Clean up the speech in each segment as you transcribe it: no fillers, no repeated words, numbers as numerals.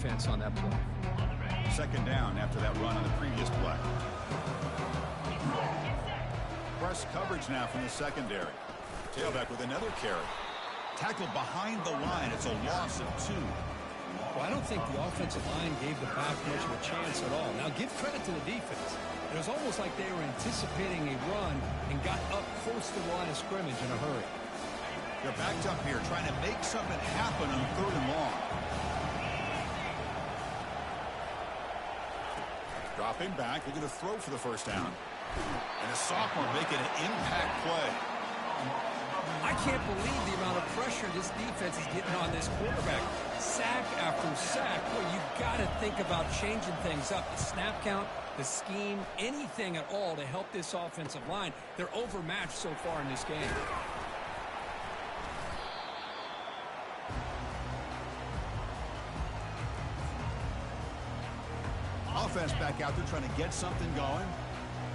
defense on that play. Second down after that run on the previous play. Press coverage now from the secondary. Tailback with another carry. Tackled behind the line. It's a loss of 2. Well, I don't think the offensive line gave the back much of a chance at all. Now, give credit to the defense. It was almost like they were anticipating a run and got up close to the line of scrimmage in a hurry. They're backed up here trying to make something happen on 3rd and long. Dropping back, looking to throw for the first down. And a sophomore making an impact play. I can't believe the amount of pressure this defense is getting on this quarterback. Sack after sack. Well, you've got to think about changing things up. The snap count, the scheme, anything at all to help this offensive line. They're overmatched so far in this game. Offense back out there trying to get something going.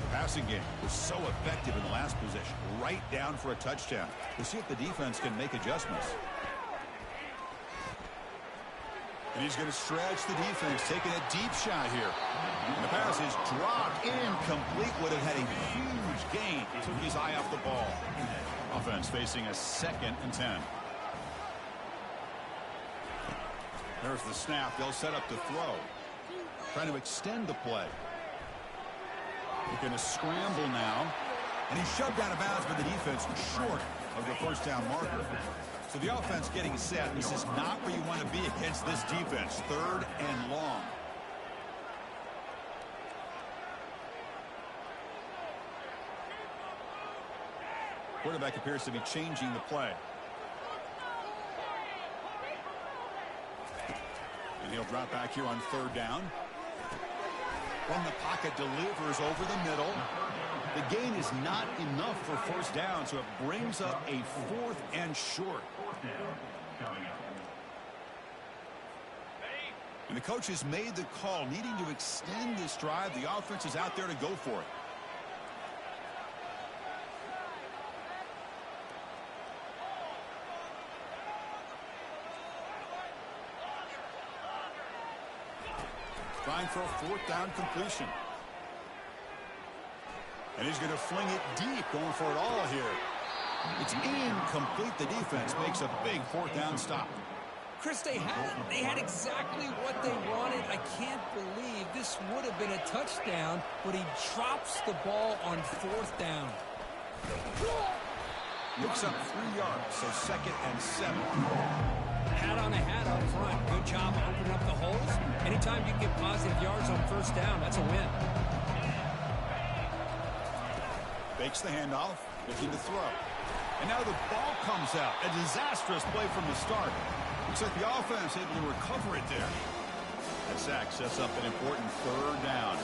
The passing game was so effective in the last possession. Right down for a touchdown. We'll see if the defense can make adjustments. And he's going to stretch the defense, taking a deep shot here. And the pass is dropped, incomplete. Would have had a huge gain. Took his eye off the ball. Offense facing a 2nd and 10. There's the snap. They'll set up to throw. Trying to extend the play. They're going to scramble now. And he's shoved out of bounds by the defense short of the first down marker. So the offense getting set. This is not where you want to be against this defense. 3rd and long. Quarterback appears to be changing the play. And he'll drop back here on 3rd down. From the pocket, delivers over the middle. The gain is not enough for first down, so it brings up a 4th and short. And the coach has made the call, needing to extend this drive. The offense is out there to go for it. Trying for a 4th down completion. And he's going to fling it deep, going for it all here. It's incomplete. The defense makes a big 4th down stop. Chris, they had exactly what they wanted. I can't believe this would have been a touchdown, but he drops the ball on 4th down. Looks up 3 yards, so 2nd and 7. Hat on a hat up front. Good job opening up the holes. Anytime you get positive yards on 1st down, that's a win. Fakes the handoff, looking to throw. And now the ball comes out. A disastrous play from the start. Looks like the offense able to recover it there. That sack sets up an important 3rd down.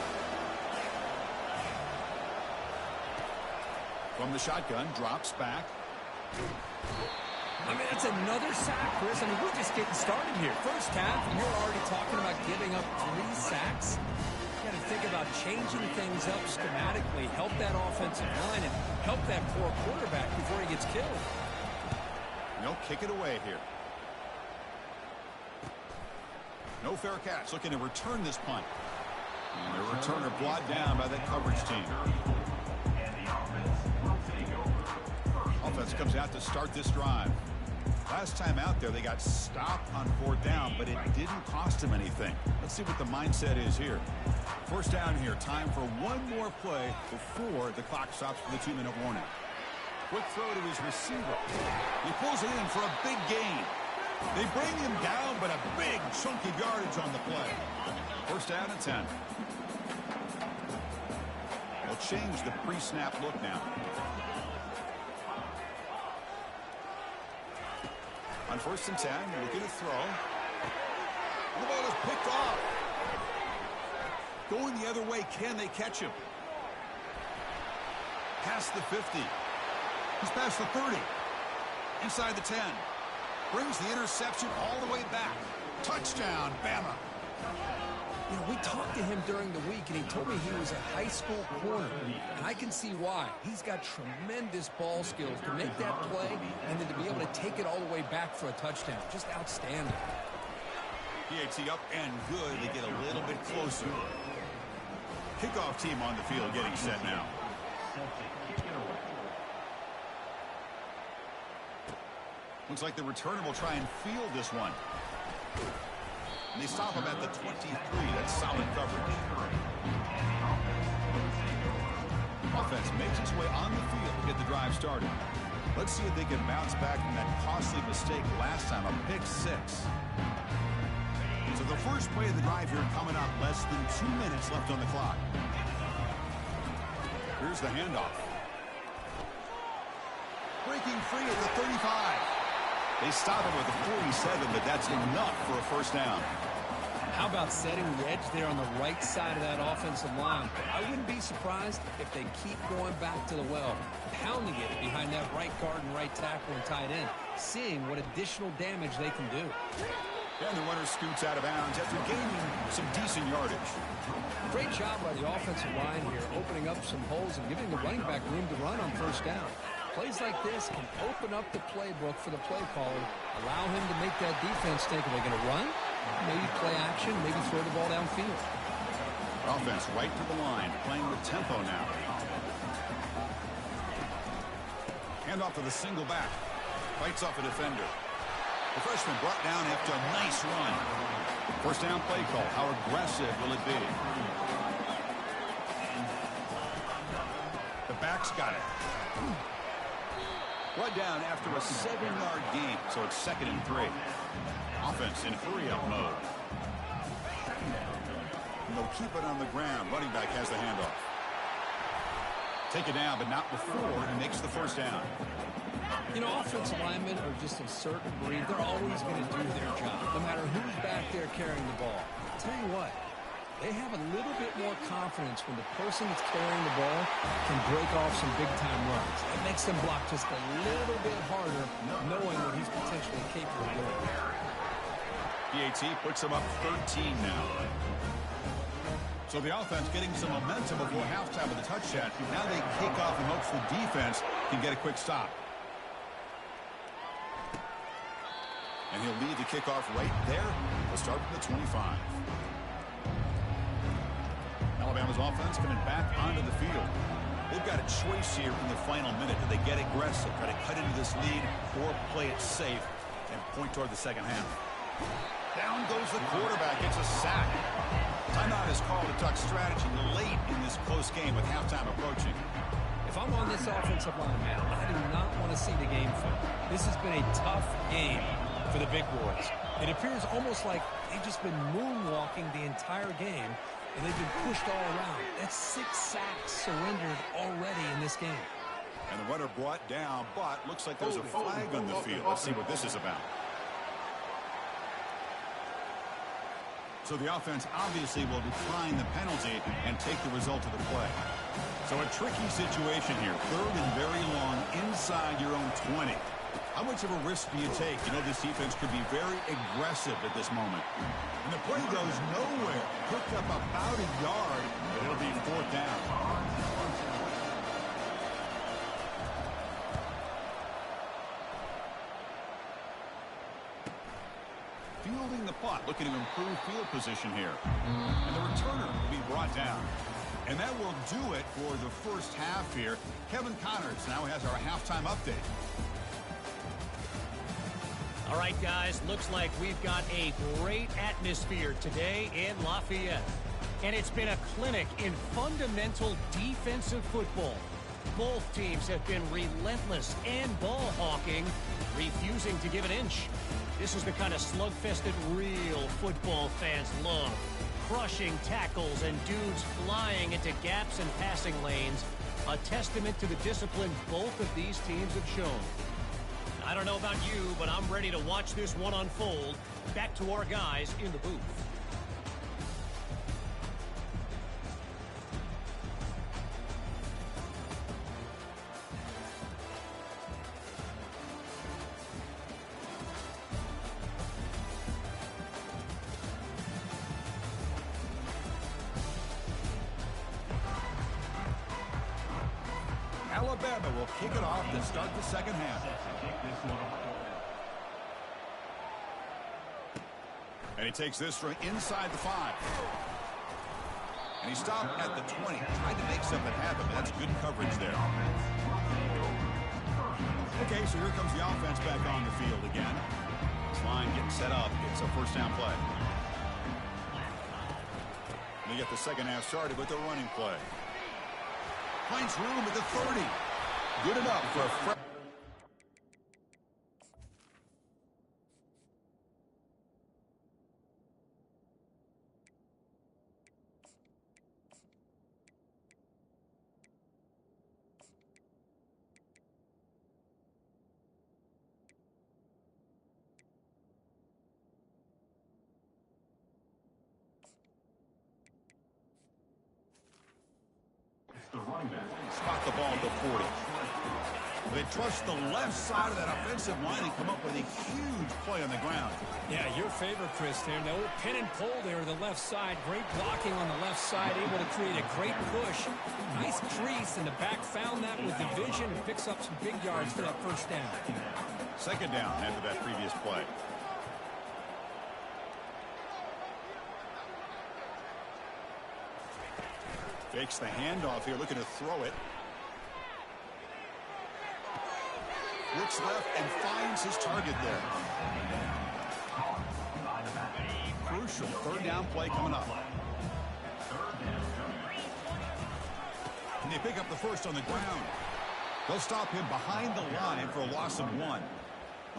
From the shotgun, drops back. I mean, that's another sack, Chris. I mean, we're just getting started here. First half, and you're already talking about giving up 3 sacks. You got to think about changing things up schematically, help that offensive line, and help that poor quarterback before he gets killed. No, kick it away here. No fair catch. Looking to return this punt. And the returner brought down by that coverage team. Offense comes out to start this drive. Last time out there, they got stopped on 4th down, but it didn't cost them anything. Let's see what the mindset is here. First down here. Time for one more play before the clock stops for the 2-minute warning. Quick throw to his receiver. He pulls it in for a big gain. They bring him down, but a big chunk of yardage on the play. First down and 10. They'll change the pre-snap look now. On 1st and 10, looking to throw. And the ball is picked off. Going the other way, can they catch him? Past the 50. He's past the 30. Inside the 10. Brings the interception all the way back. Touchdown, Bama. You know, we talked to him during the week, and he told me he was a high school corner. And I can see why. He's got tremendous ball skills to make that play and then to be able to take it all the way back for a touchdown. Just outstanding. PAT up and good. They get a little bit closer. Kickoff team on the field getting set now. Looks like the returner will try and field this one. And they stop him at the 23. That's solid coverage. Offense makes its way on the field to get the drive started. Let's see if they can bounce back from that costly mistake last time, a pick six. So the first play of the drive here coming up, less than 2 minutes left on the clock. Here's the handoff. Breaking free at the 35. They stop him with a 47, but that's enough for a first down. How about setting the edge there on the right side of that offensive line? I wouldn't be surprised if they keep going back to the well, pounding it behind that right guard and right tackle and tight end, seeing what additional damage they can do. And the runner scoots out of bounds after gaining some decent yardage. Great job by the offensive line here, opening up some holes and giving the running back room to run on first down. Plays like this can open up the playbook for the play caller, allow him to make that defense think, are they going to run? Maybe play action, maybe throw the ball downfield. Offense right to the line, playing with tempo now. Handoff to the single back. Fights off a defender. The freshman brought down after a nice run. First down play call. How aggressive will it be? The back's got it. Brought down after a 7-yard gain, so it's 2nd and 3. Offense in hurry-up mode. And they'll keep it on the ground. Running back has the handoff. Take it down, but not before he makes the first down. You know, offensive linemen are just a certain breed. They're always going to do their job, no matter who's back there carrying the ball. I'll tell you what, they have a little bit more confidence when the person that's carrying the ball can break off some big-time runs. That makes them block just a little bit harder, knowing what he's potentially capable of doing. PAT puts them up 13 now. So the offense getting some momentum before halftime with a touchdown. Now they kick off in hopes the defense can get a quick stop. And he'll lead the kickoff right there. We'll start from the 25. Alabama's offense coming back onto the field. They've got a choice here in the final minute. Do they get aggressive, try to cut into this lead, or play it safe and point toward the second half? Down goes the quarterback. It's a sack. Timeout is called to talk strategy late in this close game with halftime approaching. If I'm on this offensive line, man, I do not want to see the game flip. This has been a tough game for the big boys. It appears almost like they've just been moonwalking the entire game, and they've been pushed all around. That's 6 sacks surrendered already in this game. And the runner brought down, but looks like there's a flag on the field. Let's see what this is about. So the offense obviously will decline the penalty and take the result of the play. So a tricky situation here. 3rd and very long inside your own 20. How much of a risk do you take? You know, this defense could be very aggressive at this moment. And the play goes nowhere. Picked up about a yard, but it'll be 4th down. Fielding the punt, looking to improve field position here. And the returner will be brought down. And that will do it for the first half here. Kevin Connors now has our halftime update. All right, guys, looks like we've got a great atmosphere today in Lafayette. And it's been a clinic in fundamental defensive football. Both teams have been relentless and ball hawking, refusing to give an inch. This is the kind of slugfest that real football fans love. Crushing tackles and dudes flying into gaps and passing lanes. A testament to the discipline both of these teams have shown. I don't know about you, but I'm ready to watch this one unfold. Back to our guys in the booth. Alabama will kick it off to start the second half. And he takes this from inside the 5. And he stopped at the 20. Tried to make something happen, but that's good coverage there. Okay, so here comes the offense back on the field again. This line getting set up. It's a first down play. They get the second half started with the running play. Finds room at the 30. Good enough for a fresh. Spot the ball at the 40. They trust the left side of that offensive line and come up with a huge play on the ground. Yeah, your favorite, Chris, there. The old pin and pull there to the left side. Great blocking on the left side, able to create a great push. Nice crease, and the back found that with the vision and picks up some big yards for that first down. Second down after that previous play. Fakes the handoff here, looking to throw it. Looks left and finds his target there. Crucial third down play coming up. And they pick up the first on the ground. They'll stop him behind the line for a loss of 1. Well,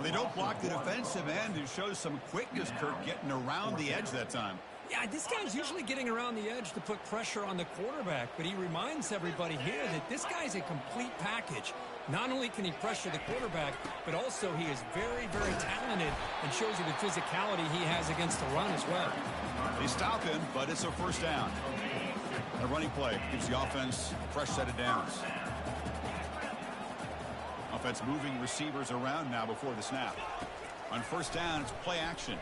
they don't block the defensive end, who shows some quickness, Kirk, getting around the edge that time. Yeah, this guy's usually getting around the edge to put pressure on the quarterback, but he reminds everybody here that this guy's a complete package. Not only can he pressure the quarterback, but also he is very, very talented and shows you the physicality he has against the run as well. They stop him, but it's a first down. A running play gives the offense a fresh set of downs. Offense moving receivers around now before the snap. On first down, it's play action.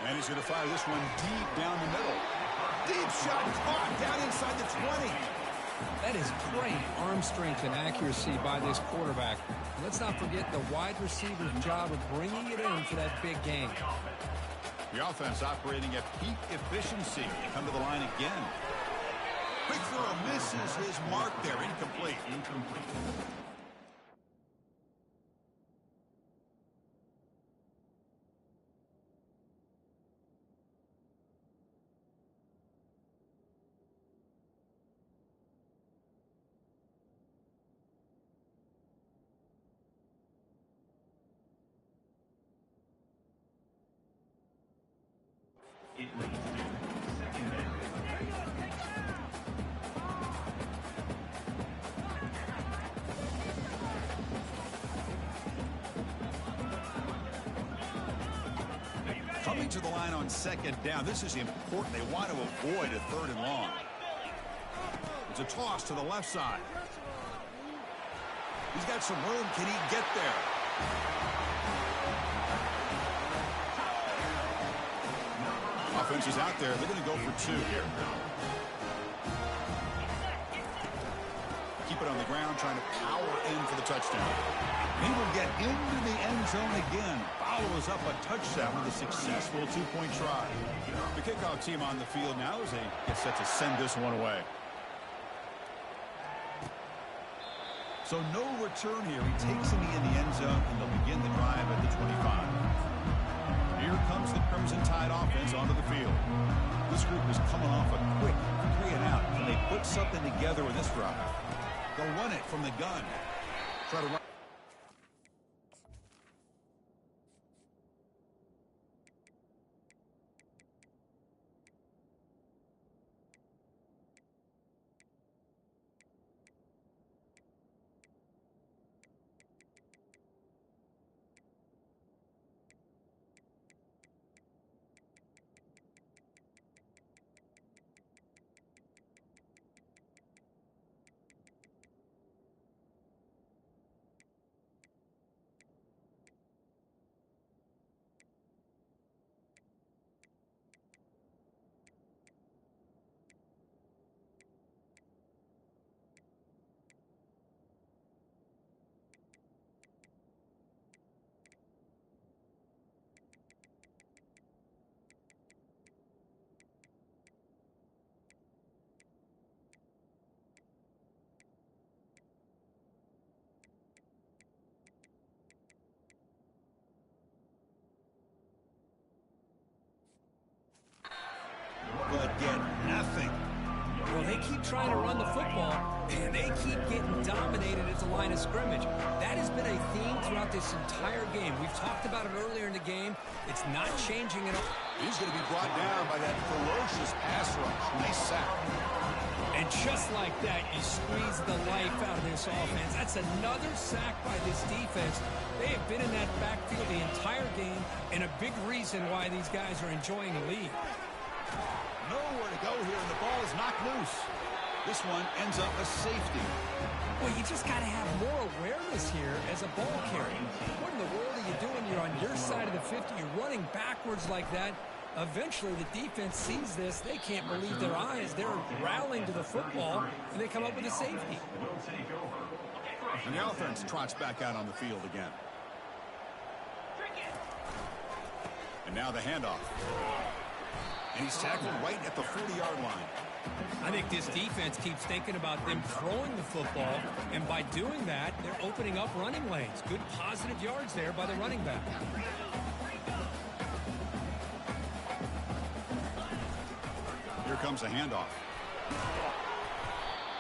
And he's going to fire this one deep down the middle. Deep shot caught down inside the 20. That is great arm strength and accuracy by this quarterback. Let's not forget the wide receiver's job of bringing it in for that big game. The offense operating at peak efficiency. They come to the line again. Quick throw misses his mark there. Incomplete. Coming to the line on second down. This is important. They want to avoid a third and long. It's a toss to the left side. He's got some room. Can he get there? Offense is out there. They're going to go for 2 here. Keep it on the ground, trying to power in for the touchdown. He will get into the end zone again. Follows up a touchdown with a successful 2-point try. The kickoff team on the field now as they get set to send this one away. So no return here. He takes him in the end zone, and they'll begin the drive at the 25. Here comes the Crimson Tide offense onto the field. This group is coming off a quick 3 and out. Can they put something together with this drive? They'll run it from the gun. Try to run. keep trying to run the football, and they keep getting dominated at the line of scrimmage. That has been a theme throughout this entire game. We've talked about it earlier in the game. It's not changing at all. He's going to be brought down by that ferocious pass rush. Nice sack. And just like that, you squeeze the life out of this offense. That's another sack by this defense. They have been in that backfield the entire game, and a big reason why these guys are enjoying the lead. Nowhere to go here, and the ball is knocked loose. This one ends up a safety. Well, you just got to have more awareness here as a ball carrier. What in the world are you doing? You're on your side of the 50. You're running backwards like that. Eventually, the defense sees this. They can't believe their eyes. They're rallying to the football, and they come up with a safety. And the offense trots back out on the field again. And now the handoff. And he's tackled right at the 40-yard line. I think this defense keeps thinking about them throwing the football, and by doing that, they're opening up running lanes. Good positive yards there by the running back. Here comes a handoff.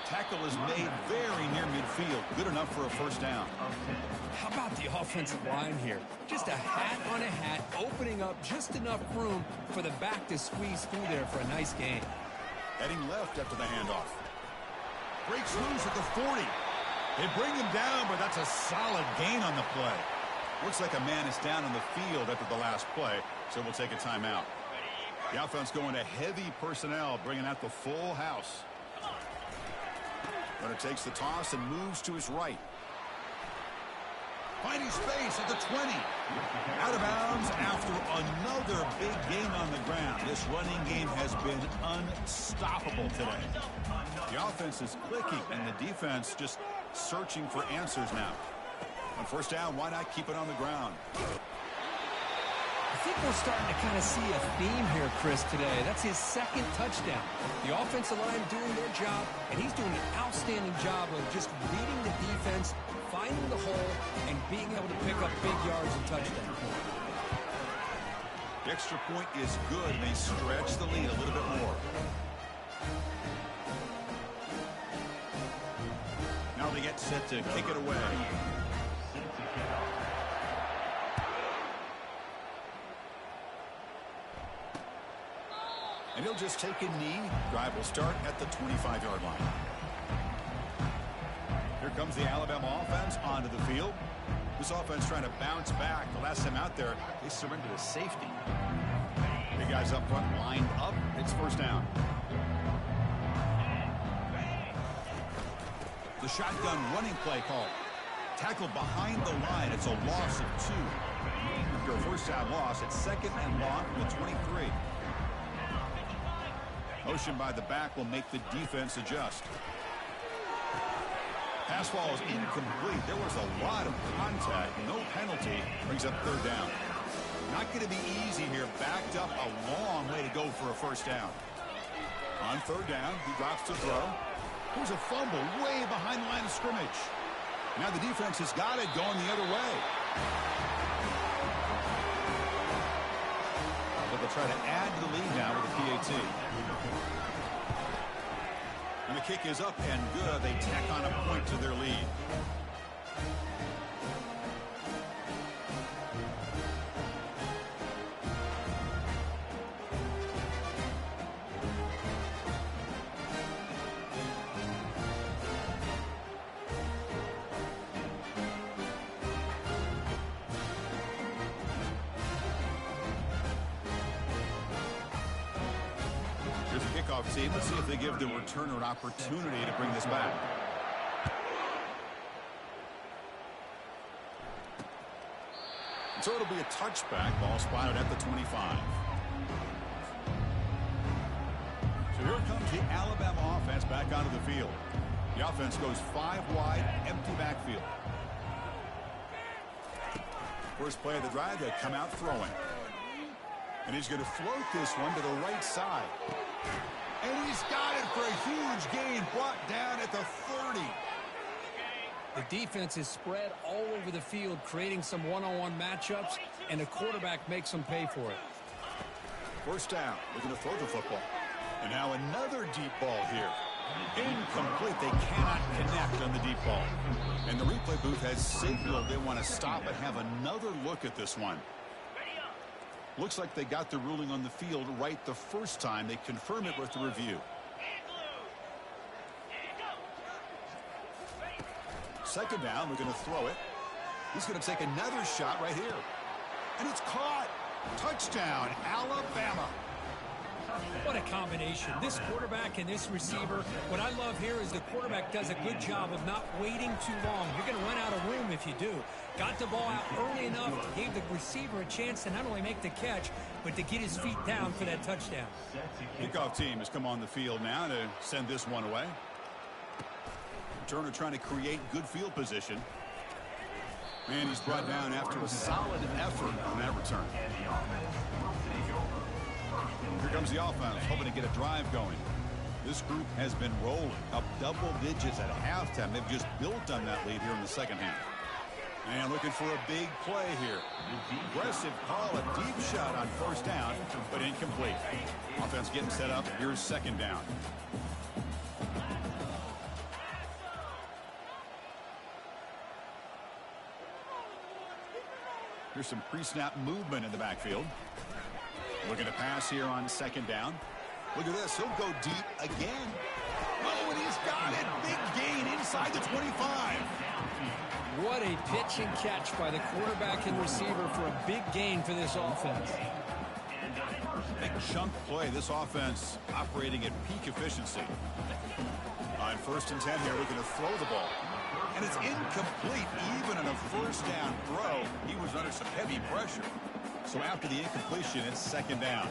Tackle is made very near midfield. Good enough for a first down. How about the offensive line here? Just a hat on a hat, opening up just enough room for the back to squeeze through there for a nice gain. Heading left after the handoff. Breaks loose at the 40. They bring him down, but that's a solid gain on the play. Looks like a man is down on the field after the last play, so we'll take a timeout. The offense going to heavy personnel, bringing out the full house. Runner takes the toss and moves to his right. Finding space at the 20. Out of bounds after another big gain on the ground. This running game has been unstoppable today. The offense is clicking, and the defense just searching for answers now. On first down, why not keep it on the ground? I think we're starting to kind of see a theme here, Chris, today. That's his second touchdown. The offensive line doing their job, and he's doing an outstanding job of just reading the defense, finding the hole, and being able to pick up big yards and touchdowns. The extra point is good, and they stretch the lead a little bit more. Now they get set to kick it away. And he'll just take a knee. Drive will start at the 25-yard line. Here comes the Alabama offense onto the field. This offense trying to bounce back. The last time out there, they surrendered a safety. Big guys up front lined up. It's first down. The shotgun running play call. Tackled behind the line. It's a loss of 2. After a first down loss, it's second and long from the 23. Motion by the back will make the defense adjust. Pass ball is incomplete. There was a lot of contact. No penalty. Brings up third down. Not going to be easy here. Backed up a long way to go for a first down. On third down, he drops to throw. There's a fumble way behind the line of scrimmage. Now the defense has got it going the other way. But they'll try to add to the lead now with a PAT. And the kick is up and good. They tack on a point to their lead. Team. Let's see if they give the returner an opportunity to bring this back. And so it'll be a touchback. Ball spotted at the 25. So here comes the Alabama offense back onto the field. The offense goes 5 wide, empty backfield. First play of the drive, they come out throwing. And he's going to float this one to the right side. And he's got it for a huge gain, brought down at the 30. The defense is spread all over the field, creating some one-on-one matchups, and the quarterback makes them pay for it. First down, looking to throw the football. And now another deep ball here. Incomplete. They cannot connect on the deep ball. And the replay booth has signaled they want to stop and have another look at this one. Looks like they got the ruling on the field right the first time. They confirm it with the review. Second down, they're going to throw it. He's going to take another shot right here. And it's caught. Touchdown, Alabama. What a combination. This quarterback and this receiver. What I love here is the quarterback does a good job of not waiting too long. You're going to run out of room if you do. Got the ball out early enough, gave the receiver a chance to not only make the catch, but to get his feet down for that touchdown. Kickoff team has come on the field now to send this one away. Turner trying to create good field position. And he's brought down after a solid effort on that return. Here comes the offense, hoping to get a drive going. This group has been rolling up double digits at halftime. They've just built on that lead here in the second half. And looking for a big play here. Aggressive call, a deep shot on first down, but incomplete. Offense getting set up. Here's second down. Here's some pre-snap movement in the backfield. Looking to pass here on second down. Look at this. He'll go deep again. Oh, and he's got it. Big gain inside the 25. What a pitch and catch by the quarterback and receiver for a big gain for this offense. Big chunk play. This offense operating at peak efficiency. On first and 10 here, looking to throw the ball. And it's incomplete. Even on a first down throw, he was under some heavy pressure. So after the incompletion, it's second down.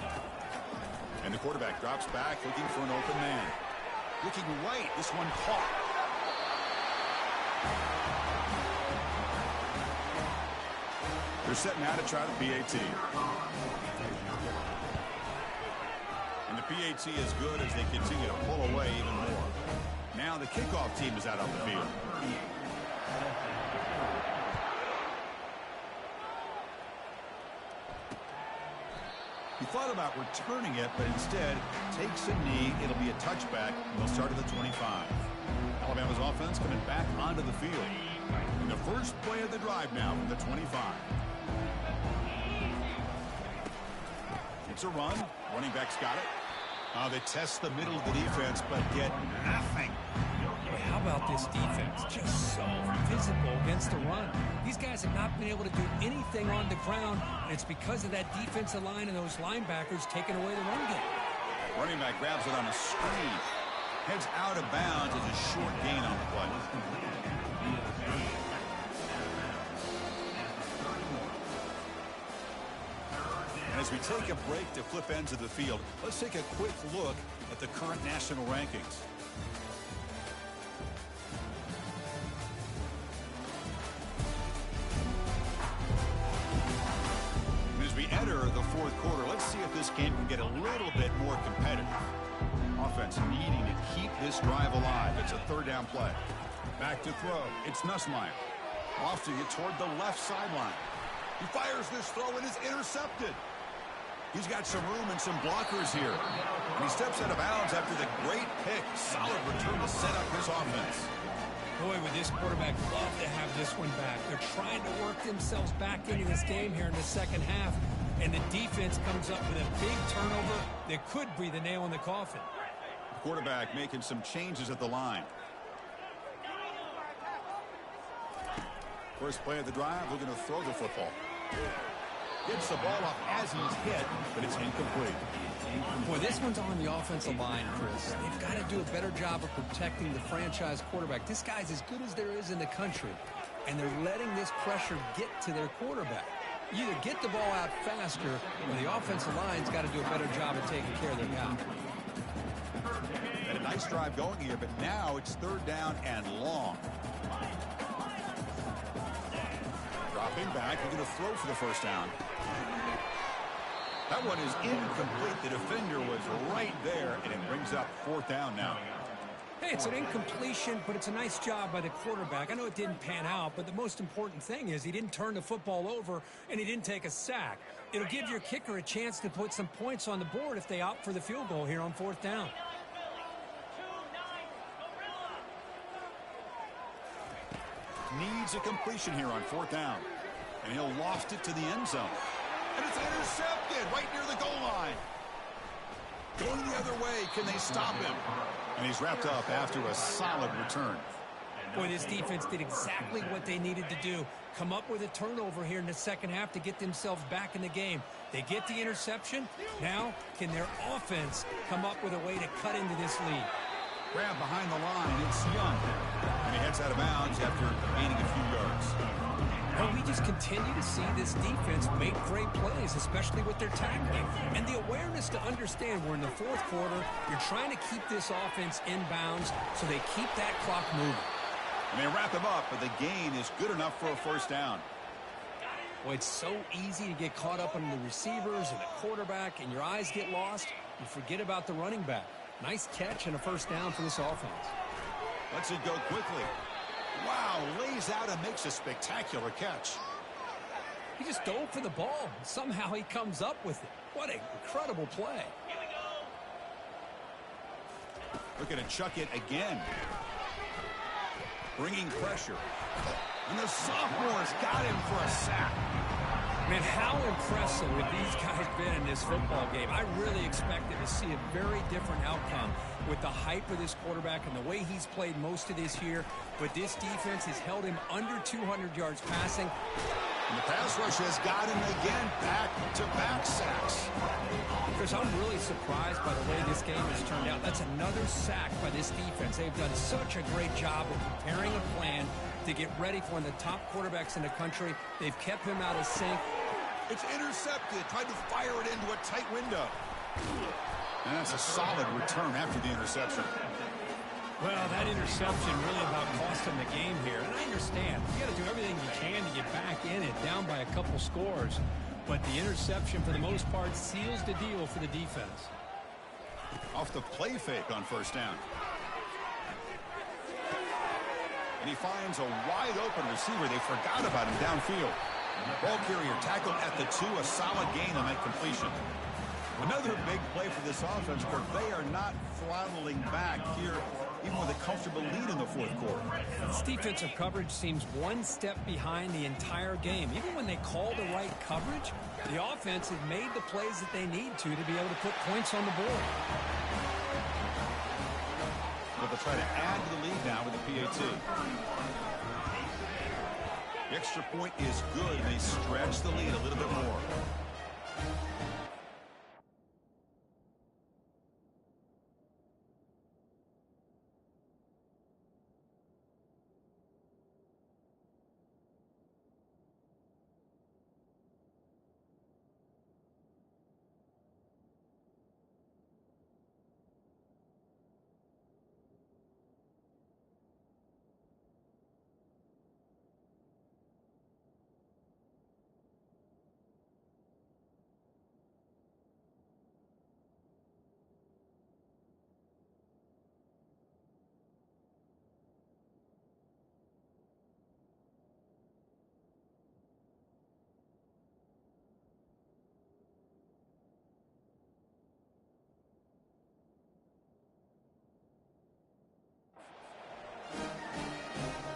And the quarterback drops back, looking for an open man. Looking right, this one caught. They're setting out to try the PAT. And the PAT is good as they continue to pull away even more. Now the kickoff team is out on the field. He thought about returning it, but instead takes a knee. It'll be a touchback. They'll start at the 25. Alabama's offense coming back onto the field. In the first play of the drive now from the 25. It's a run. Running back's got it. They test the middle of the defense, but get nothing. How about this defense? Just so physical against the run. These guys have not been able to do anything on the ground, and it's because of that defensive line and those linebackers taking away the run game. Running back grabs it on a screen. Heads out of bounds as a short gain on the play. And as we take a break to flip ends of the field, let's take a quick look at the current national rankings. Enter the fourth quarter. Let's see if this game can get a little bit more competitive. Offense needing to keep this drive alive. It's a third down play. Back to throw. It's Nussmeier. Off to you toward the left sideline. He fires this throw and is intercepted. He's got some room and some blockers here. And he steps out of bounds after the great pick. Solid return to set up his offense. Boy, would this quarterback love to have this one back. They're trying to work themselves back into this game here in the second half. And the defense comes up with a big turnover that could breathe a nail in the coffin. The quarterback making some changes at the line. First play of the drive, we're going to throw the football. Gets the ball up as he's hit, but it's incomplete. Boy, this one's on the offensive line, Chris. They've got to do a better job of protecting the franchise quarterback. This guy's as good as there is in the country, and they're letting this pressure get to their quarterback. You either get the ball out faster, or the offensive line's got to do a better job of taking care of their guy. Had a nice drive going here, but now it's third down and long. Dropping back, we're going to throw for the first down. That one is incomplete. The defender was right there, and it brings up fourth down now. Hey, it's an incompletion, but it's a nice job by the quarterback. I know it didn't pan out, but the most important thing is he didn't turn the football over, and he didn't take a sack. It'll give your kicker a chance to put some points on the board if they opt for the field goal here on fourth down. needs a completion here on 4th down. And he'll loft it to the end zone. And it's intercepted right near the goal line. Going the other way, can they stop him? And he's wrapped up after a solid return. Boy, this defense did exactly what they needed to do. Come up with a turnover here in the second half to get themselves back in the game. They get the interception. Now, can their offense come up with a way to cut into this lead? Grab behind the line. It's Young. And he heads out of bounds after gaining a few yards. Well, we just continue to see this defense make great plays, especially with their tackling. And the awareness to understand we're in the 4th quarter. You're trying to keep this offense in bounds so they keep that clock moving. And they wrap him up, but the gain is good enough for a 1st down. Well, it's so easy to get caught up on the receivers and the quarterback, and your eyes get lost. You forget about the running back. Nice catch and a 1st down for this offense. Lets it go quickly. Wow, lays out and makes a spectacular catch. He just dove for the ball. Somehow he comes up with it. What an incredible play. Looking to chuck it again. Bringing pressure. And the sophomore's got him for a sack. Man, how impressive have these guys been in this football game? I really expected to see a very different outcome with the hype of this quarterback and the way he's played most of this year. But this defense has held him under 200 yards passing. And the pass rush has got him again. Back-to-back sacks. Chris, I'm really surprised by the way this game has turned out. That's another sack by this defense. They've done such a great job of preparing a plan to get ready for one of the top quarterbacks in the country. They've kept him out of sync. It's intercepted. Tried to fire it into a tight window. And that's a solid return after the interception. Well, that interception really about cost him the game here. And I understand. You got to do everything you can to get back in it, down by a couple scores. But the interception, for the most part, seals the deal for the defense. Off the play fake on 1st down. And he finds a wide-open receiver. They forgot about him downfield. Ball carrier tackled at the 2. A solid gain on that completion. Another big play for this offense, but they are not throttling back here, even with a comfortable lead in the 4th quarter. This defensive coverage seems one step behind the entire game. Even when they call the right coverage, the offense has made the plays that they need to be able to put points on the board. Well, they'll try to add to the lead now with the PAT. The extra point is good. They stretch the lead a little bit more.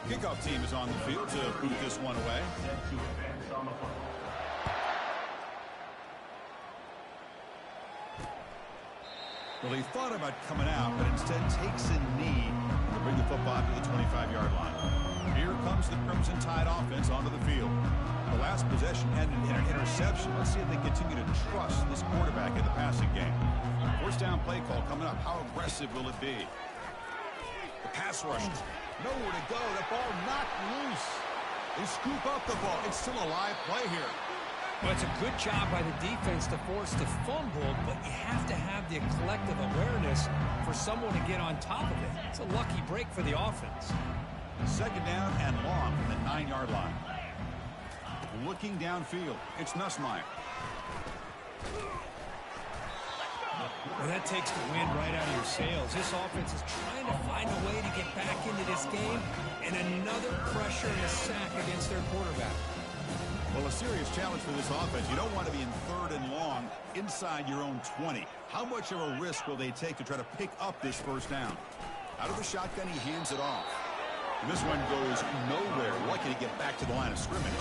Kickoff team is on the field to boot this one away. Well, he thought about coming out, but instead takes a knee to bring the football to the 25-yard line. Here comes the Crimson Tide offense onto the field. The last possession ended in an interception. Let's see if they continue to trust this quarterback in the passing game. 1st down play call coming up. How aggressive will it be? The pass rush. Nowhere to go. The ball knocked loose. They scoop up the ball. It's still a live play here. Well, it's a good job by the defense to force the fumble, but you have to have the collective awareness for someone to get on top of it. It's a lucky break for the offense. 2nd down and long from the 9-yard line. Looking downfield. It's Nussmeier. Well, that takes the wind right out of your sails. This offense is trying to find a way to get back into this game, and another pressure and a sack against their quarterback. Well, a serious challenge for this offense. You don't want to be in 3rd and long inside your own 20. How much of a risk will they take to try to pick up this 1st down? Out of the shotgun, he hands it off. And this one goes nowhere. Lucky to get back to the line of scrimmage.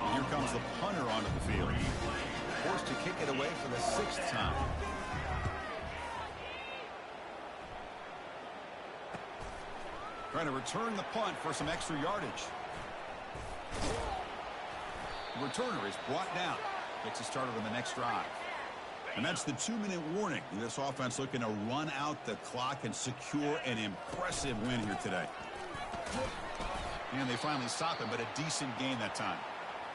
And here comes the punter onto the field. Forced to kick it away for the 6th time. Trying to return the punt for some extra yardage. The returner is brought down. Gets it started on the next drive. And that's the 2-minute warning. This offense looking to run out the clock and secure an impressive win here today. And they finally stop him, but a decent gain that time.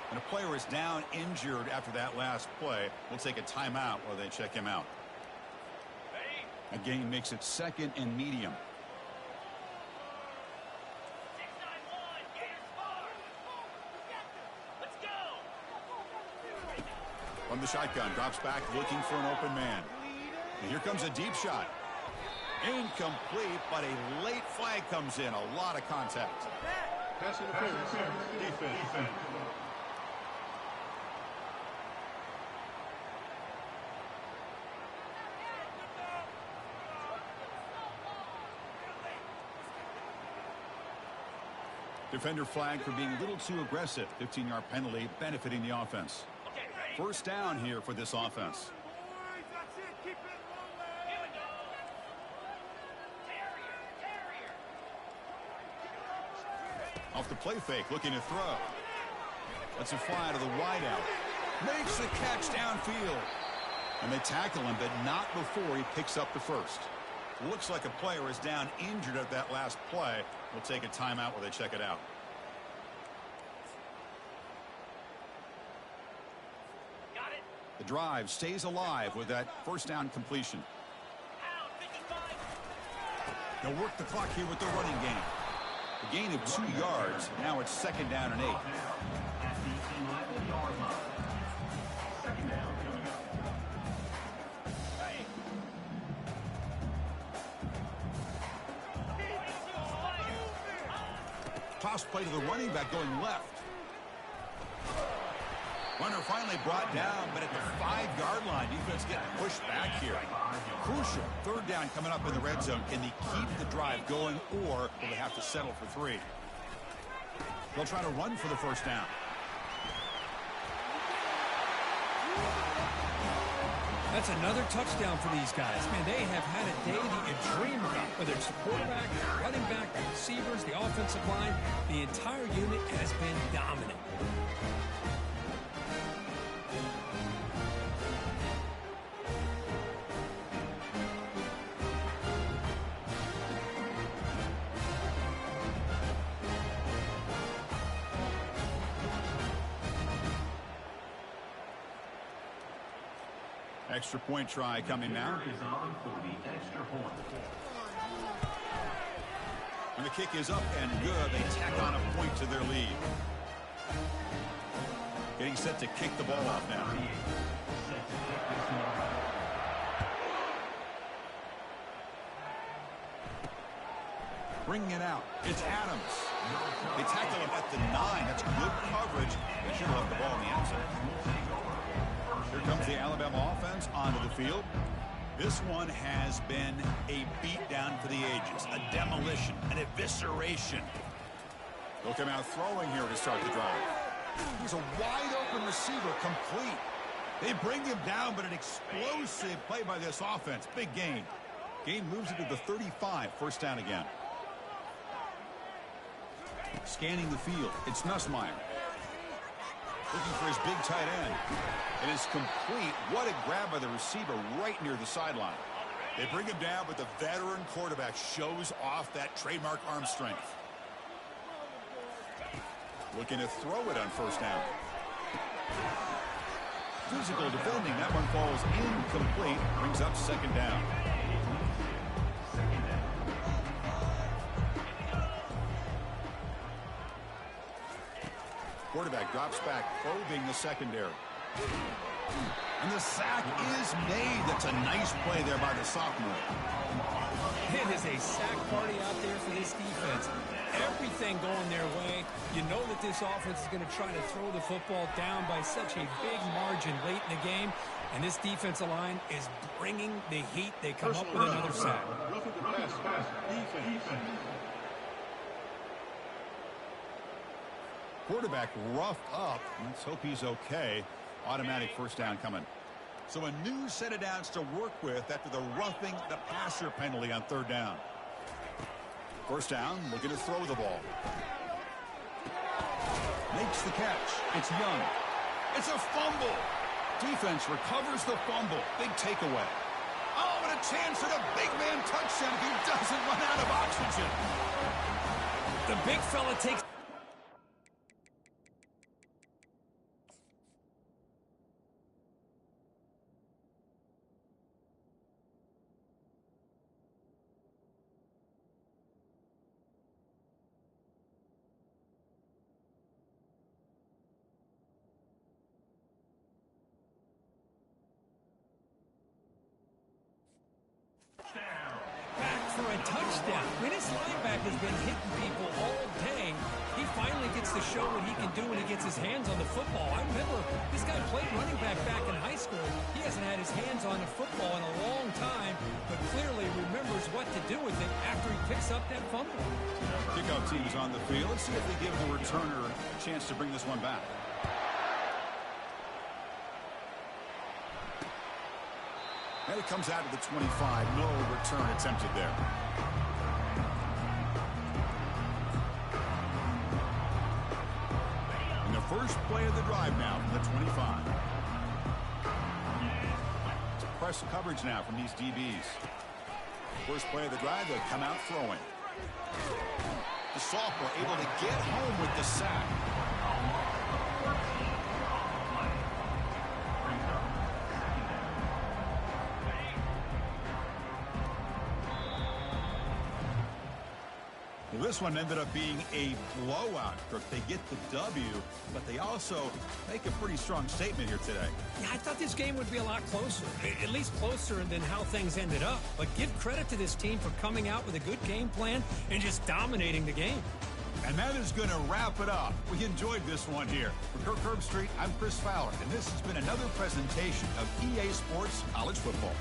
And a player is down injured after that last play. We'll take a timeout while they check him out. A gain makes it 2nd and medium. From the shotgun, drops back looking for an open man. And here comes a deep shot. Incomplete, but a late flag comes in. A lot of contact. Pass interference. Defense. Defender flag for being a little too aggressive. 15-yard penalty benefiting the offense. First down here for this offense. Off the play fake, looking to throw. That's a fly to the wideout. Makes the catch downfield. And they tackle him, but not before he picks up the first. Looks like a player is down injured at that last play. We'll take a timeout while they check it out. The drive stays alive with that first down completion. They'll work the clock here with the running game. A gain of 2 yards. Now it's 2nd down and 8. Toss play to the running back going left. Runner finally brought down, but at the 5-yard line, defense getting pushed back here. Crucial 3rd down coming up in the red zone. Can they keep the drive going, or will they have to settle for 3? They'll try to run for the first down. That's another touchdown for these guys. Man, they have had a day that you dream about, whether it's the quarterback, the running back, the receivers, the offensive line. The entire unit has been dominant. Extra point try coming now. And the kick is up and good. They tack on a point to their lead. Getting set to kick the ball off now. Bringing it out. It's Adams. They tackle him at the 9. That's good coverage. They should have left the ball in the end zone. Here comes the Alabama offense onto the field. This one has been a beatdown for the ages, a demolition, an evisceration. They'll come out throwing here to start the drive. He's a wide-open receiver, complete. They bring him down, but an explosive play by this offense. Big gain. Gain moves it to the 35, first down again. Scanning the field, it's Nussmeier. Looking for his big tight end. It is complete. What a grab by the receiver right near the sideline. They bring him down, but the veteran quarterback shows off that trademark arm strength. Looking to throw it on first down. Physical defending. That one falls incomplete. Brings up 2nd down. Quarterback drops back, probing the secondary. And the sack is made. That's a nice play there by the sophomore. It is a sack party out there for this defense. Everything going their way. You know that this offense is going to try to throw the football down by such a big margin late in the game. And this defensive line is bringing the heat. They come up with another sack. Quarterback roughed up. Let's hope he's okay. Automatic first down coming. So a new set of downs to work with after the roughing the passer penalty on third down. First down, looking to throw the ball. Makes the catch. It's Young. It's a fumble. Defense recovers the fumble. Big takeaway. Oh, and a chance for the big man touchdown if he doesn't run out of oxygen. The big fella takes... back for a touchdown. I mean, this linebacker's been hitting people all day. He finally gets to show what he can do when he gets his hands on the football. I remember this guy played running back in high school. He hasn't had his hands on a football in a long time, but clearly remembers what to do with it after he picks up that fumble. Kickoff team is on the field. Let's see if they give the returner a chance to bring this one back. And it comes out to the 25. No return attempted there. And the first play of the drive now from the 25. It's press coverage now from these DBs. First play of the drive, they'll come out throwing. The sophomore able to get home with the sack. Well, this one ended up being a blowout, Kirk. They get the W, but they also make a pretty strong statement here today. Yeah, I thought this game would be a lot closer, at least closer than how things ended up. But give credit to this team for coming out with a good game plan and just dominating the game. And that is going to wrap it up. We enjoyed this one here. For Kirk Herbstreit, I'm Chris Fowler, and this has been another presentation of EA Sports College Football.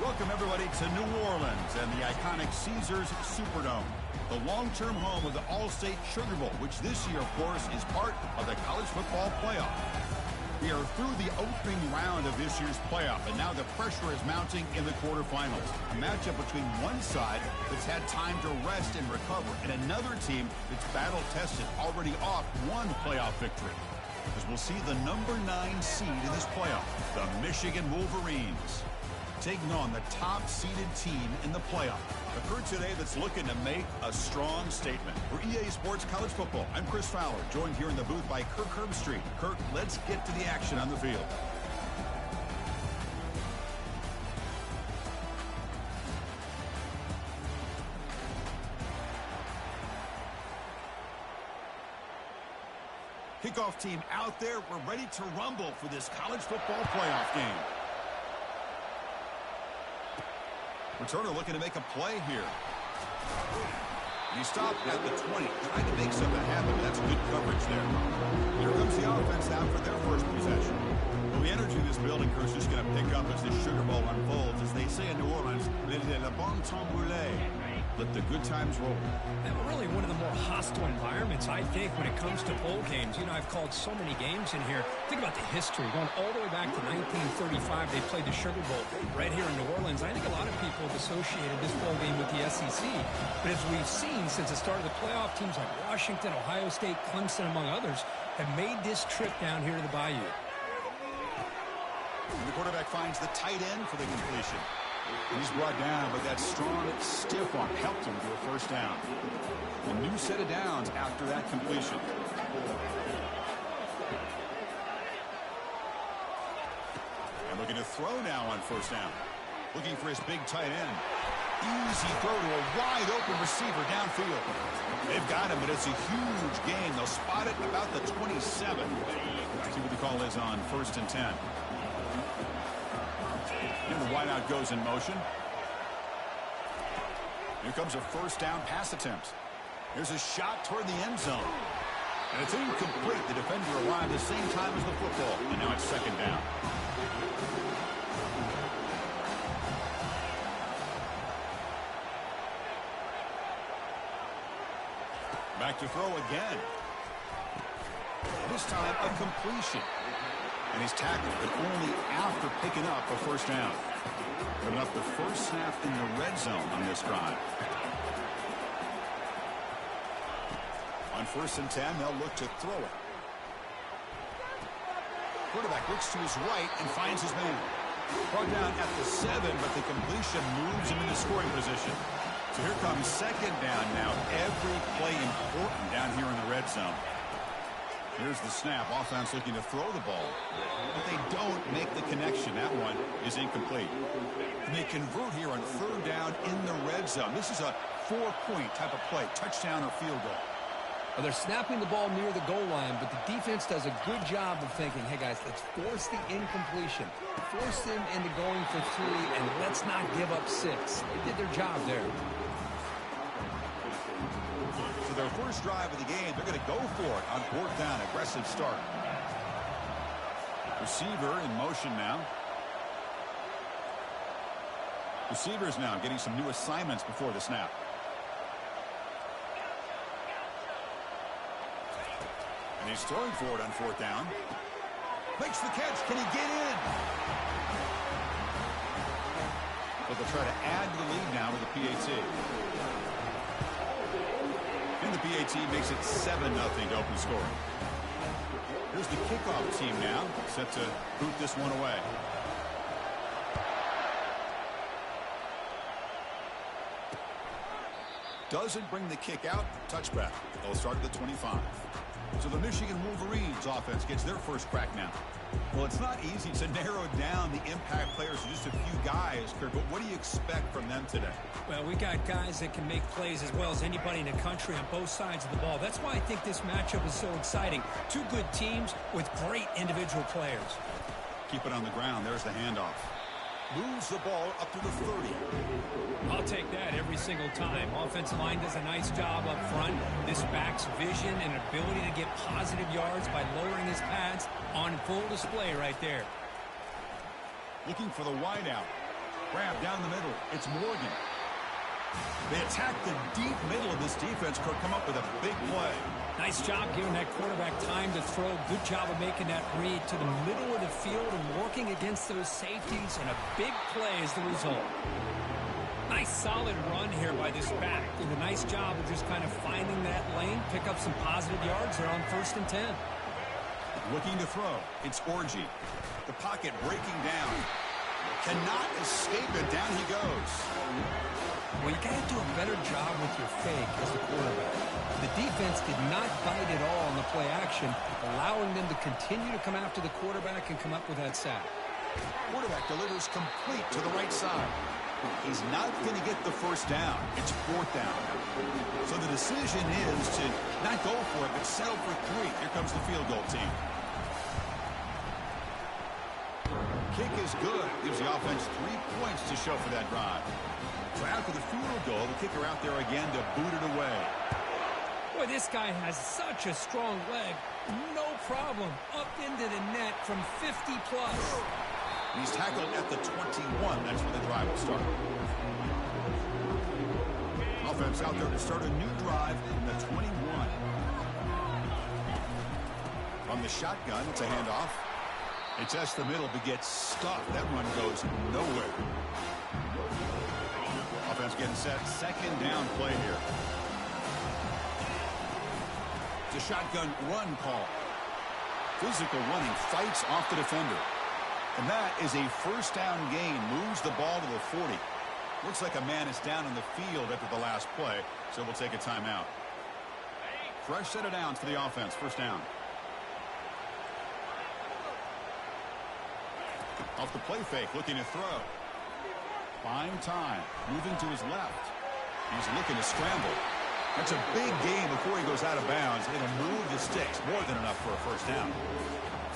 Welcome, everybody, to New Orleans and the iconic Caesars Superdome, the long-term home of the All-State Sugar Bowl, which this year, of course, is part of the college football playoff. We are through the opening round of this year's playoff, and now the pressure is mounting in the quarterfinals. A matchup between one side that's had time to rest and recover, and another team that's battle-tested, already off one playoff victory. As we'll see the number 9 seed in this playoff, the Michigan Wolverines, taking on the top-seeded team in the playoff. A crew today that's looking to make a strong statement. For EA Sports College Football, I'm Chris Fowler, joined here in the booth by Kirk Herbstreit. Kirk, let's get to the action on the field. Kickoff team out there. We're ready to rumble for this college football playoff game. Returner looking to make a play here. He stopped at the 20, trying to make something happen. That's good coverage there. Here comes the offense now for their first possession. Well, the energy of this building crew is just going to pick up as the Sugar Bowl unfolds. As they say in New Orleans, le bon temps brûlé. Let the good times roll. And really one of the more hostile environments, I think, when it comes to bowl games. You know, I've called so many games in here. Think about the history. Going all the way back to 1935, they played the Sugar Bowl right here in New Orleans. I think a lot of people have associated this bowl game with the SEC. But as we've seen since the start of the playoff, teams like Washington, Ohio State, Clemson, among others, have made this trip down here to the Bayou. And the quarterback finds the tight end for the completion. He's brought down, but that strong, stiff arm helped him to a first down. A new set of downs after that completion. And looking to throw now on first down. Looking for his big tight end. Easy throw to a wide-open receiver downfield. They've got him, but it's a huge gain. They'll spot it about the 27. See what the call is on 1st and 10. And the wideout goes in motion. Here comes a first down pass attempt. Here's a shot toward the end zone. And it's incomplete. The defender arrived at the same time as the football. And now it's second down. Back to throw again. This time a completion. And he's tackled, but only after picking up a first down. Coming up the first snap in the red zone on this drive. On 1st and 10, they'll look to throw it. Quarterback looks to his right and finds his man. Brought down at the 7, but the completion moves him into scoring position. So here comes second down now. Every play important down here in the red zone. Here's the snap. Offense looking to throw the ball. But they don't make the connection. That one is incomplete. And they convert here on 3rd down in the red zone. This is a 4-point type of play. Touchdown or field goal. Well, they're snapping the ball near the goal line, but the defense does a good job of thinking, hey, guys, let's force the incompletion. Force them into going for 3, and let's not give up 6. They did their job there. So their first drive of the game, they're going to go for it on 4th down. Aggressive start. Receiver in motion now. Receivers now getting some new assignments before the snap. And he's throwing for it on 4th down. Makes the catch. Can he get in? But they'll try to add to the lead now with the PAT. And the PAT makes it 7-0 to open scoring. Here's the kickoff team now, set to boot this one away. Doesn't bring the kick out. Touchback. They'll start at the 25. So the Michigan Wolverines offense gets their first crack now. Well, it's not easy to narrow down the impact players to just a few guys, Kirk, but what do you expect from them today? Well, we got guys that can make plays as well as anybody in the country on both sides of the ball. That's why I think this matchup is so exciting. Two good teams with great individual players. Keep it on the ground. There's the handoff. Moves the ball up to the 30. I'll take that every single time. Offensive line does a nice job up front. This back's vision and ability to get positive yards by lowering his pads on full display right there. Looking for the wideout. Grab down the middle. It's Morgan. They attack the deep middle of this defense. Could come up with a big play. Nice job giving that quarterback time to throw. Good job of making that read to the middle of the field and working against those safeties, and a big play is the result. Nice solid run here by this back. Did a nice job of just kind of finding that lane, pick up some positive yards there on 1st and 10. Looking to throw. It's Orji. The pocket breaking down. Cannot escape it. Down he goes. Well, you got to do a better job with your fake as the quarterback. The defense did not bite at all on the play action, allowing them to continue to come after the quarterback and come up with that sack. Quarterback delivers complete to the right side. He's not going to get the first down. It's 4th down. So the decision is to not go for it, but settle for 3. Here comes the field goal team. Kick is good. Gives the offense 3 points to show for that drive. So after the field goal, the kicker out there again to boot it away. Boy, this guy has such a strong leg. No problem. Up into the net from 50-plus. He's tackled at the 21. That's where the drive will start. Offense out there to start a new drive in the 21. From the shotgun, it's a handoff. It tests the middle, but gets stuffed. That run goes nowhere. Offense getting set. 2nd down play here. It's a shotgun run call. Physical running, fights off the defender. And that is a 1st down gain. Moves the ball to the 40. Looks like a man is down in the field after the last play, so we'll take a timeout. Fresh set of downs for the offense. 1st down. Off the play fake, looking to throw. Fine time. Moving to his left. He's looking to scramble. That's a big gain before he goes out of bounds. It'll move the sticks. More than enough for a 1st down.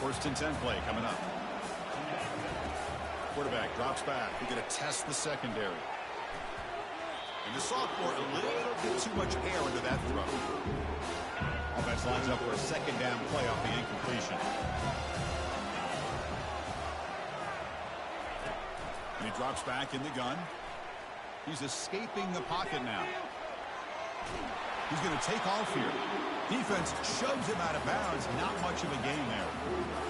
1st and 10 play coming up. Quarterback drops back. We're going to test the secondary. And the sophomore, a little bit too much air into that throw. Offense lines up for a 2nd down play off the incompletion. And he drops back in the gun. He's escaping the pocket now. He's going to take off here. Defense shoves him out of bounds. Not much of a gain there.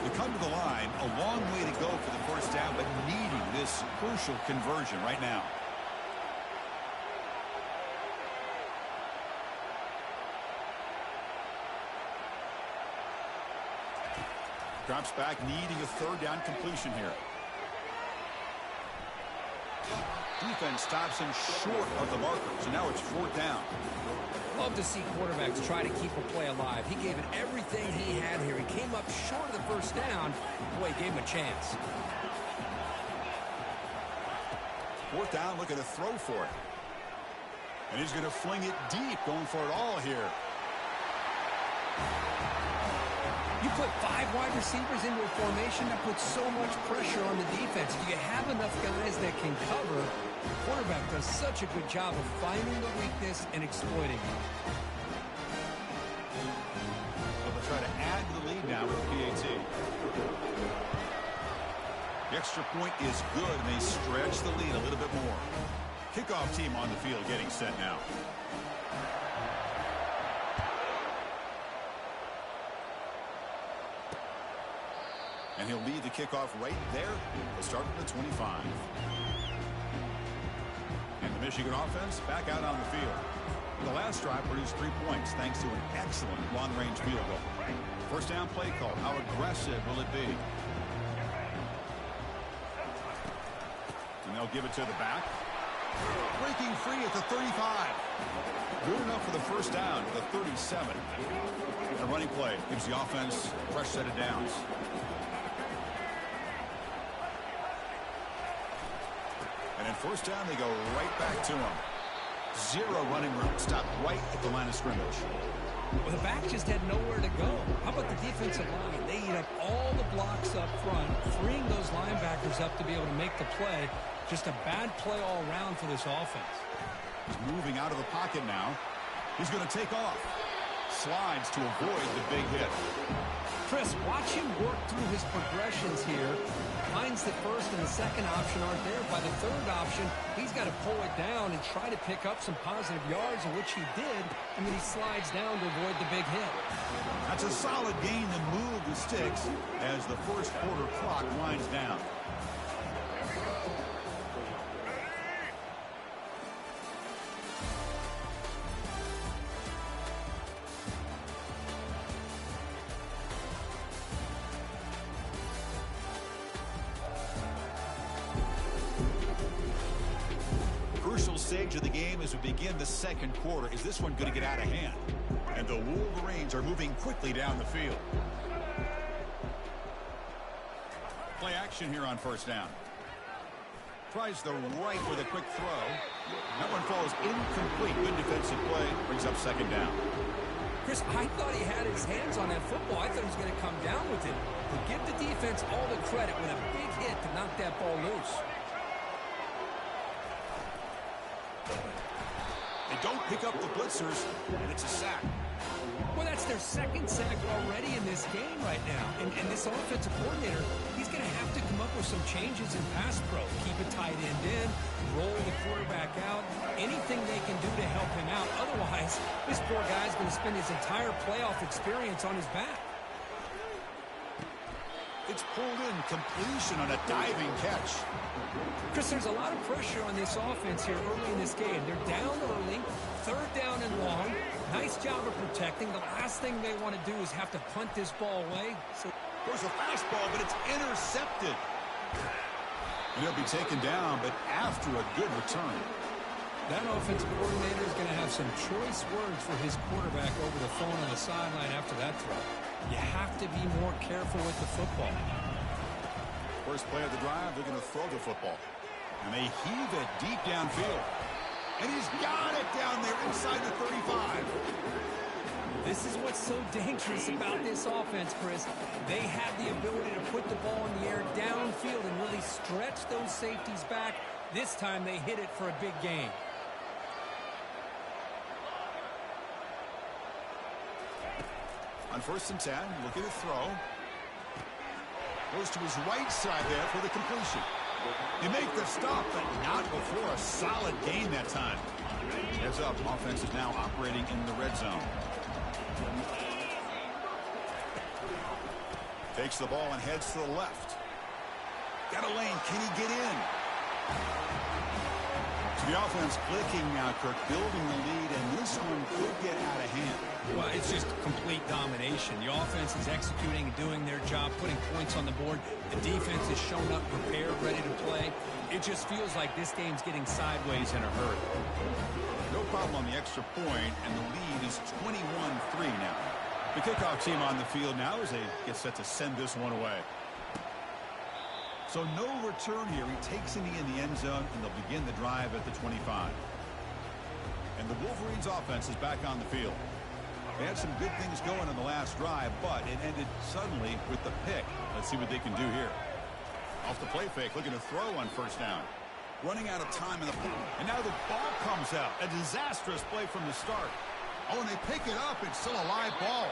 They come to the line. A long way to go for the 1st down, but needing this crucial conversion right now. Drops back, needing a 3rd down completion here. Defense stops him short of the marker, so now it's 4th down. Love to see quarterbacks try to keep a play alive. He gave it everything he had here. He came up short of the 1st down. Boy, he gave him a chance. 4th down, looking to throw for it. And he's going to fling it deep, going for it all here. You put 5 wide receivers into a formation that puts so much pressure on the defense. Do you have enough guys that can cover? The quarterback does such a good job of finding the weakness and exploiting it. They'll try to add to the lead now with the PAT. The extra point is good, and they stretch the lead a little bit more. Kickoff team on the field getting set now. And he'll lead the kickoff right there. He'll start from the 25. And the Michigan offense back out on the field. The last drive produced 3 points thanks to an excellent long-range field goal. 1st down play call. How aggressive will it be? And they'll give it to the back. Breaking free at the 35. Good enough for the 1st down to the 37. And a running play gives the offense a fresh set of downs. And in 1st down, they go right back to him. 0 running room. Stopped right at the line of scrimmage. Well, the back just had nowhere to go. How about the defensive line? They eat up all the blocks up front, freeing those linebackers up to be able to make the play. Just a bad play all around for this offense. He's moving out of the pocket now. He's going to take off. Slides to avoid the big hit. Chris, watch him work through his progressions here. Finds the first and the second option aren't there. By the third option, he's got to pull it down and try to pick up some positive yards, in which he did, and then he slides down to avoid the big hit. That's a solid gain to move the sticks as the first quarter clock winds down. Crucial stage of the game as we begin the second quarter. Is this one going to get out of hand? And the Wolverines are moving quickly down the field. Play action here on first down. Tries the right with a quick throw. That one falls incomplete. Good defensive play. Brings up second down. Chris, I thought he had his hands on that football. I thought he was going to come down with it. But give the defense all the credit with a big hit to knock that ball loose. They don't pick up the blitzers, and it's a sack. Well, that's their second sack already in this game right now. And this offensive coordinator, he's going to have to come up with some changes in pass pro. Keep a tight end in, roll the quarterback out, anything they can do to help him out. Otherwise, this poor guy's going to spend his entire playoff experience on his back. It's pulled in, completion on a diving catch. Chris, there's a lot of pressure on this offense here early in this game. They're down early, third down and long. Nice job of protecting. The last thing they want to do is have to punt this ball away. So there's a fastball, but it's intercepted. And he'll be taken down, but after a good return. That offensive coordinator is going to have some choice words for his quarterback over the phone on the sideline after that throw. You have to be more careful with the football. First play of the drive, they're going to throw the football. And they heave it deep downfield. And he's got it down there inside the 35. This is what's so dangerous about this offense, Chris. They have the ability to put the ball in the air downfield and really stretch those safeties back. This time they hit it for a big gain. On 1st and 10, look at the throw. Goes to his right side there for the completion. They make the stop, but not before a solid gain that time. Heads up, offense is now operating in the red zone. Takes the ball and heads to the left. Got a lane. Can he get in? So the offense clicking now, Kirk, building the lead, and this one could get out of hand. Well, it's just complete domination. The offense is executing and doing their job, putting points on the board. The defense has shown up prepared, ready to play. It just feels like this game's getting sideways in a hurry. No problem on the extra point, and the lead is 21-3 now. The kickoff team on the field now as they get set to send this one away. So no return here. He takes a knee in the end zone, and they'll begin the drive at the 25. And the Wolverines offense is back on the field. They had some good things going in the last drive, but it ended suddenly with the pick. Let's see what they can do here. Off the play fake, looking to throw on first down. Running out of time in the play. And now the ball comes out. A disastrous play from the start. Oh, and they pick it up. It's still a live ball.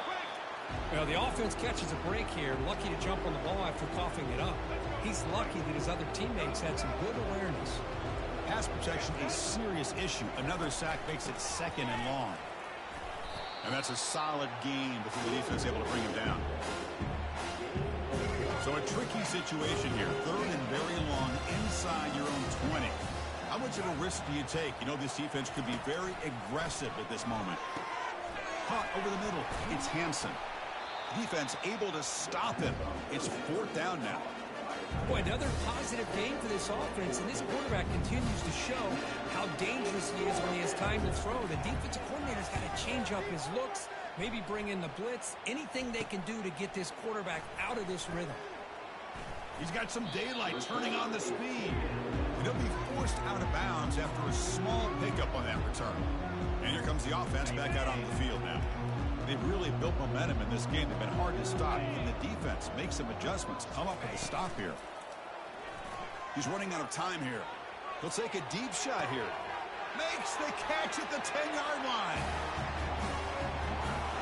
Well, the offense catches a break here. Lucky to jump on the ball after coughing it up. He's lucky that his other teammates had some good awareness. Pass protection a serious issue. Another sack makes it 2nd and long. And that's a solid gain before the defense is able to bring him down. So a tricky situation here. 3rd and very long inside your own 20. How much of a risk do you take? You know this defense could be very aggressive at this moment. Caught over the middle. It's Hansen. Defense able to stop him. It's 4th down now. Boy, another positive game for this offense, and this quarterback continues to show how dangerous he is when he has time to throw. The defensive coordinator's got to change up his looks, maybe bring in the blitz, anything they can do to get this quarterback out of this rhythm. He's got some daylight, turning on the speed. And he'll be forced out of bounds after a small pickup on that return. And here comes the offense back out on the field now. They've really built momentum in this game. They've been hard to stop. And the defense makes some adjustments. Come up with a stop here. He's running out of time here. He'll take a deep shot here. Makes the catch at the 10-yard line.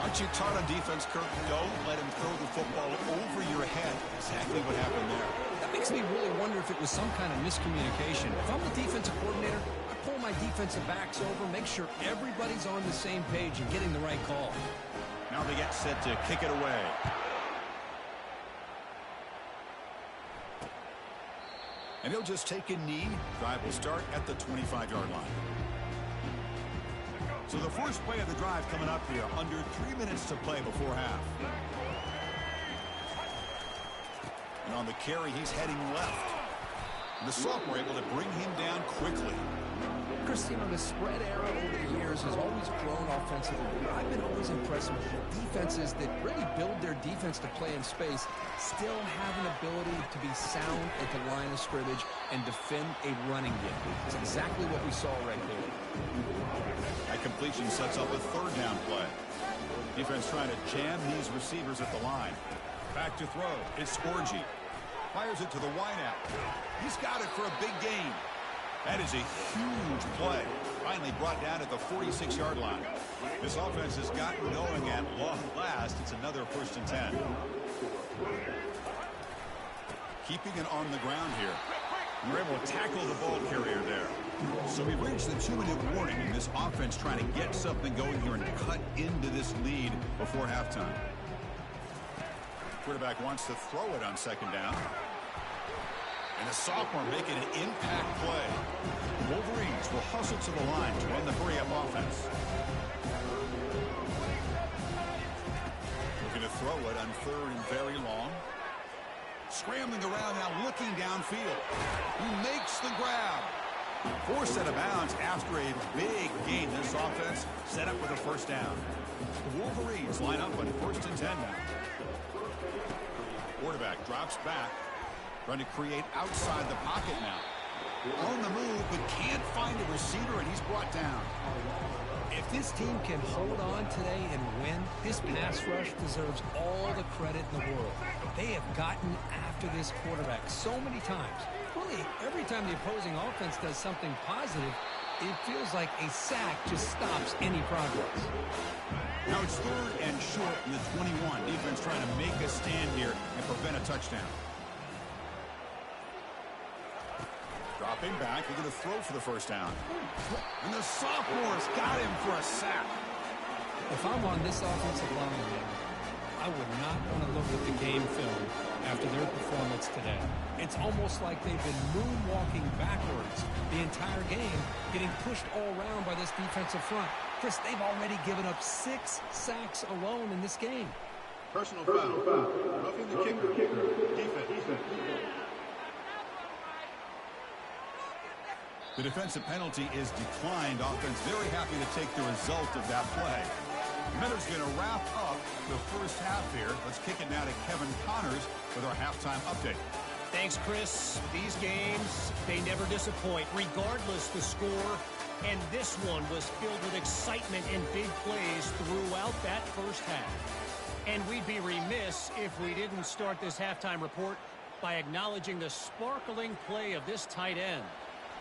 A Aren't you taught on defense, Kirk? Don't let him throw the football over your head. Exactly what happened there. That makes me really wonder if it was some kind of miscommunication. If I'm the defensive coordinator, I pull my defensive backs over, make sure everybody's on the same page and getting the right call. Now they get set to kick it away. And he'll just take a knee. Drive will start at the 25-yard line. So the first play of the drive coming up here. Under 3 minutes to play before half. And on the carry, he's heading left. And the sophomore able to bring him down quickly. Chris, you know, the spread era over the years has always grown offensively. I've been always impressed with the defenses that really build their defense to play in space, still have an ability to be sound at the line of scrimmage and defend a running game. It's exactly what we saw right there. That completion sets up a third down play. Defense trying to jam these receivers at the line. Back to throw. It's Orgy. Fires it to the wideout. He's got it for a big gain. That is a huge play. Finally brought down at the 46-yard line. This offense has gotten going at long last. It's another 1st and 10. Keeping it on the ground here. We're able to tackle the ball carrier there. So we've reached the 2-minute warning, and this offense trying to get something going here and cut into this lead before halftime. Quarterback wants to throw it on 2nd down. And the sophomore making an impact play. The Wolverines will hustle to the line to run the hurry-up offense. Looking to throw it on 3rd and very long. Scrambling around now, looking downfield. He makes the grab. Forced out of bounds after a big gain. This offense set up with a 1st down. The Wolverines line up on 1st and 10 now. Quarterback drops back. Trying to create outside the pocket now. On the move, but can't find a receiver, and he's brought down. If this team can hold on today and win, this pass rush deserves all the credit in the world. They have gotten after this quarterback so many times. Really, every time the opposing offense does something positive, it feels like a sack just stops any progress. Now it's 3rd and short in the 21. Defense trying to make a stand here and prevent a touchdown. Dropping back, they're going to throw for the 1st down. And the sophomore's got him for a sack. If I'm on this offensive line, I would not want to look at the game film after their performance today. It's almost like they've been moonwalking backwards the entire game, getting pushed all around by this defensive front. Chris, they've already given up 6 sacks alone in this game. Personal foul. Roughing the kicker. Defense. The defensive penalty is declined. Offense very happy to take the result of that play. Miller's going to wrap up the first half here. Let's kick it now to Kevin Connors with our halftime update. Thanks, Chris. These games, they never disappoint, regardless the score. And this one was filled with excitement and big plays throughout that first half. And we'd be remiss if we didn't start this halftime report by acknowledging the sparkling play of this tight end.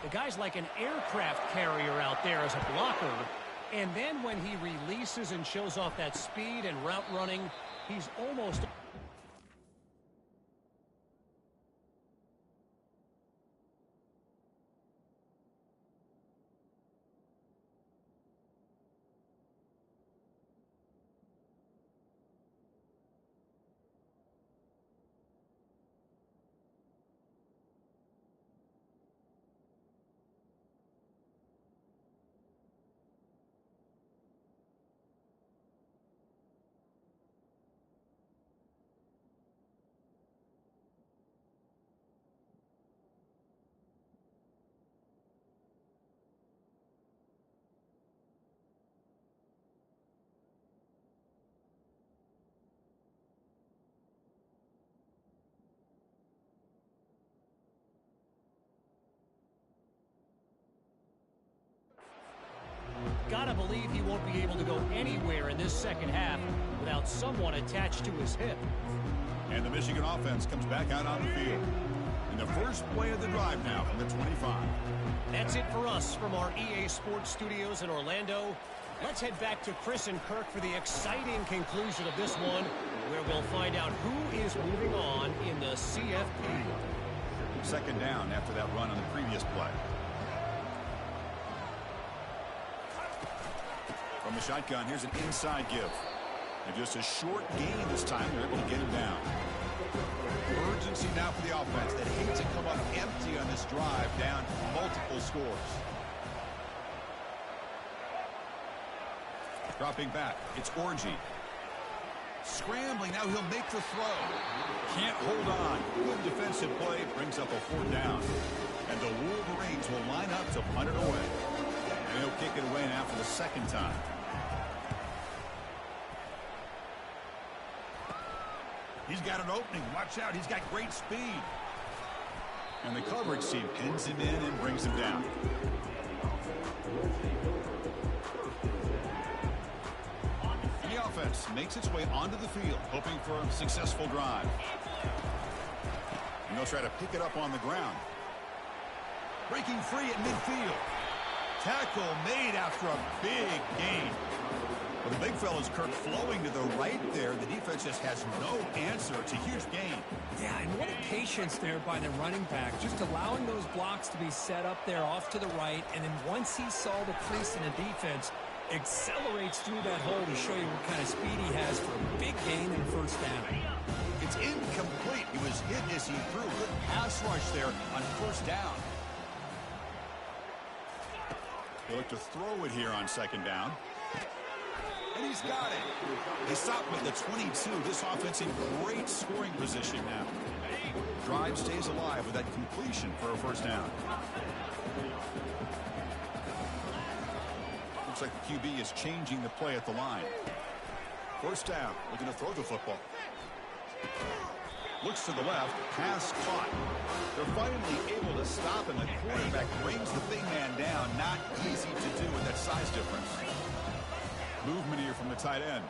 The guy's like an aircraft carrier out there as a blocker. And then when he releases and shows off that speed and route running, he's almost... Gotta believe he won't be able to go anywhere in this second half without someone attached to his hip. And the Michigan offense comes back out on the field. In the first play of the drive now from the 25. That's it for us from our EA Sports Studios in Orlando. Let's head back to Chris and Kirk for the exciting conclusion of this one, where we'll find out who is moving on in the CFP. Second down after that run on the previous play. From the shotgun, here's an inside give. And just a short gain this time. They're able to get him down. Urgency now for the offense that hate to come up empty on this drive, down multiple scores. Dropping back, it's Orgy. Scrambling, now he'll make the throw. Can't hold on. Good defensive play, brings up a fourth down. And the Wolverines will line up to punt it away. And he'll kick it away now for the second time. He's got an opening. Watch out. He's got great speed. And the coverage team pins him in and brings him down. And the offense makes its way onto the field, hoping for a successful drive. And they'll try to pick it up on the ground. Breaking free at midfield. Tackle made after a big gain. Well, the big fella's Kirk flowing to the right there. The defense just has no answer. It's a huge gain. Yeah, and what a patience there by the running back. Just allowing those blocks to be set up there off to the right. And then once he saw the crease in the defense, accelerates through that hole to show you what kind of speed he has for a big gain and a first down. It's incomplete. He was hit as he threw. Good pass rush there on first down. They look to throw it here on second down. And he's got it. They stop him at the 22. This offense in great scoring position now. Drive stays alive with that completion for a first down. Looks like the QB is changing the play at the line. First down. Looking to throw the football. Looks to the left. Pass caught. They're finally able to stop him. The quarterback brings the big man down. Not easy to do with that size difference. Movement here from the tight end.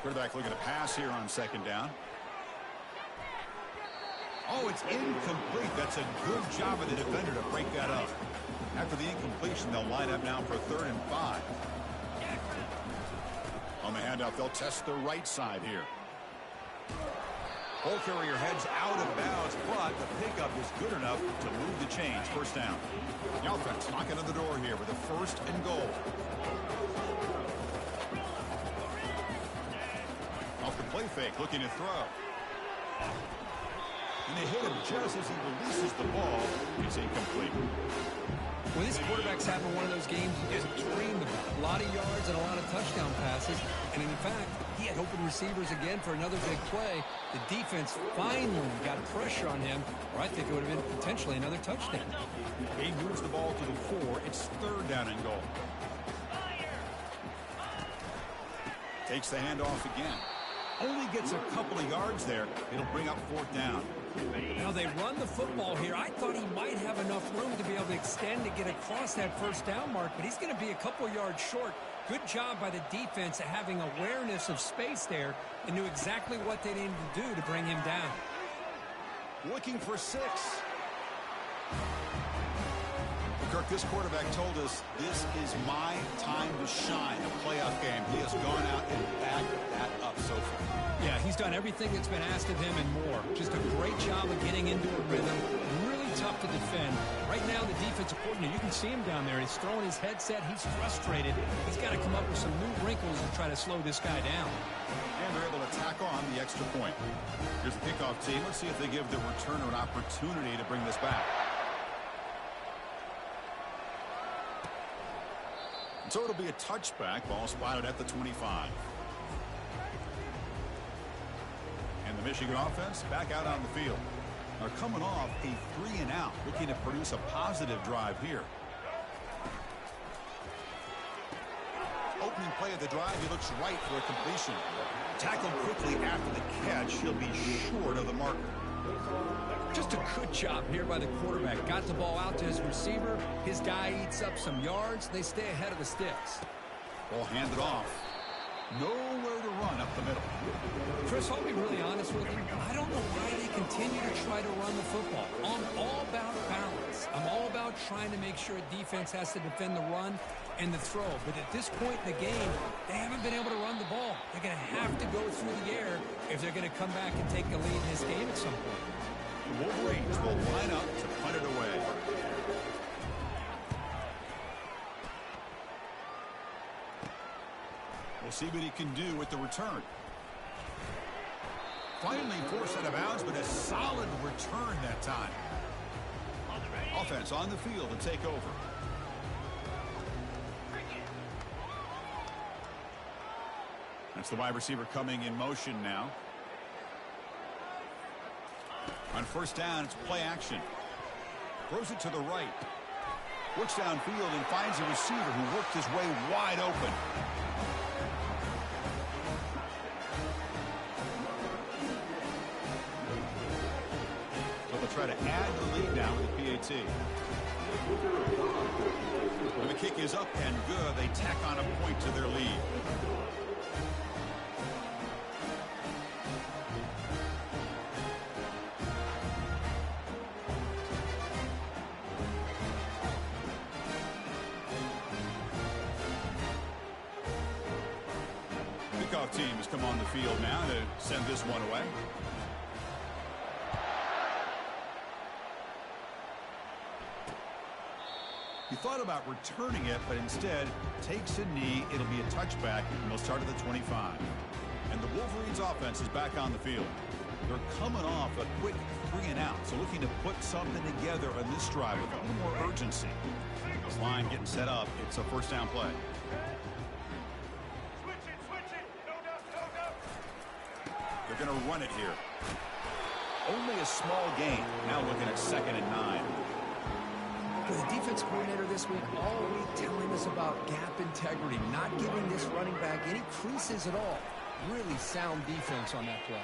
Quarterback looking to pass here on second down. Oh, it's incomplete. That's a good job of the defender to break that up. After the incompletion, they'll line up now for 3rd and 5. On the handoff, they'll test the right side here. Ball carrier heads out of bounds, but the pickup is good enough to move the chains. First down. The offense knocking on the door here with a 1st and goal. Off the play fake, looking to throw. And they hit him just as he releases the ball. It's incomplete. When this quarterback's having one of those games you just dreamed about. A lot of yards and a lot of touchdown passes. And in fact, he had open receivers again for another big play. The defense finally got pressure on him, or I think it would have been potentially another touchdown. He moves the ball to the 4. It's 3rd down and goal. Takes the handoff again. Only gets a couple of yards there. It'll bring up 4th down. Now they run the football here. I thought he might have enough room to be able to extend to get across that first down mark, but he's going to be a couple yards short. Good job by the defense at having awareness of space there and knew exactly what they needed to do to bring him down. Looking for 6. Kirk, this quarterback told us this is my time to shine, a playoff game. He has gone out and backed that up so far. Yeah, he's done everything that's been asked of him and more. Just a great job of getting into a rhythm. Really tough to defend. Right now, the defensive coordinator, you can see him down there. He's throwing his headset. He's frustrated. He's got to come up with some new wrinkles and try to slow this guy down. And they're able to tack on the extra point. Here's the kickoff team. Let's see if they give the returner an opportunity to bring this back. So it'll be a touchback. Ball spotted at the 25. And the Michigan offense back out on the field. They're coming off a 3-and-out, looking to produce a positive drive here. Opening play of the drive, he looks right for a completion. Tackled quickly after the catch. He'll be short of the marker. Just a good job here by the quarterback. Got the ball out to his receiver. His guy eats up some yards. They stay ahead of the sticks. Ball handed off. Nowhere to run up the middle. Chris, I'll be really honest with you. I don't know why they continue to try to run the football. I'm all about balance. I'm all about trying to make sure a defense has to defend the run and the throw. But at this point in the game, they haven't been able to run the ball. They're going to have to go through the air if they're going to come back and take the lead in this game at some point. The Wolverines will line up to punt it away. We'll see what he can do with the return. Finally forced out of bounds, but a solid return that time. Offense on the field to take over. That's the wide receiver coming in motion now. On first down, it's play action. Throws it to the right. Works downfield and finds a receiver who worked his way wide open. Try to add the lead now with the PAT. When the kick is up and good, they tack on a point to their lead. Kickoff team has come on the field now to send this one away. He thought about returning it, but instead takes a knee. It'll be a touchback, and they'll start at the 25. And the Wolverines offense is back on the field. They're coming off a quick 3-and-out, so looking to put something together on this drive with a little more urgency. This line getting set up. It's a first down play. Switch it. No. They're going to run it here. Only a small gain. Now looking at 2nd and 9. For the defense coordinator this week, all week telling us about gap integrity, not giving this running back any creases at all. Really sound defense on that play.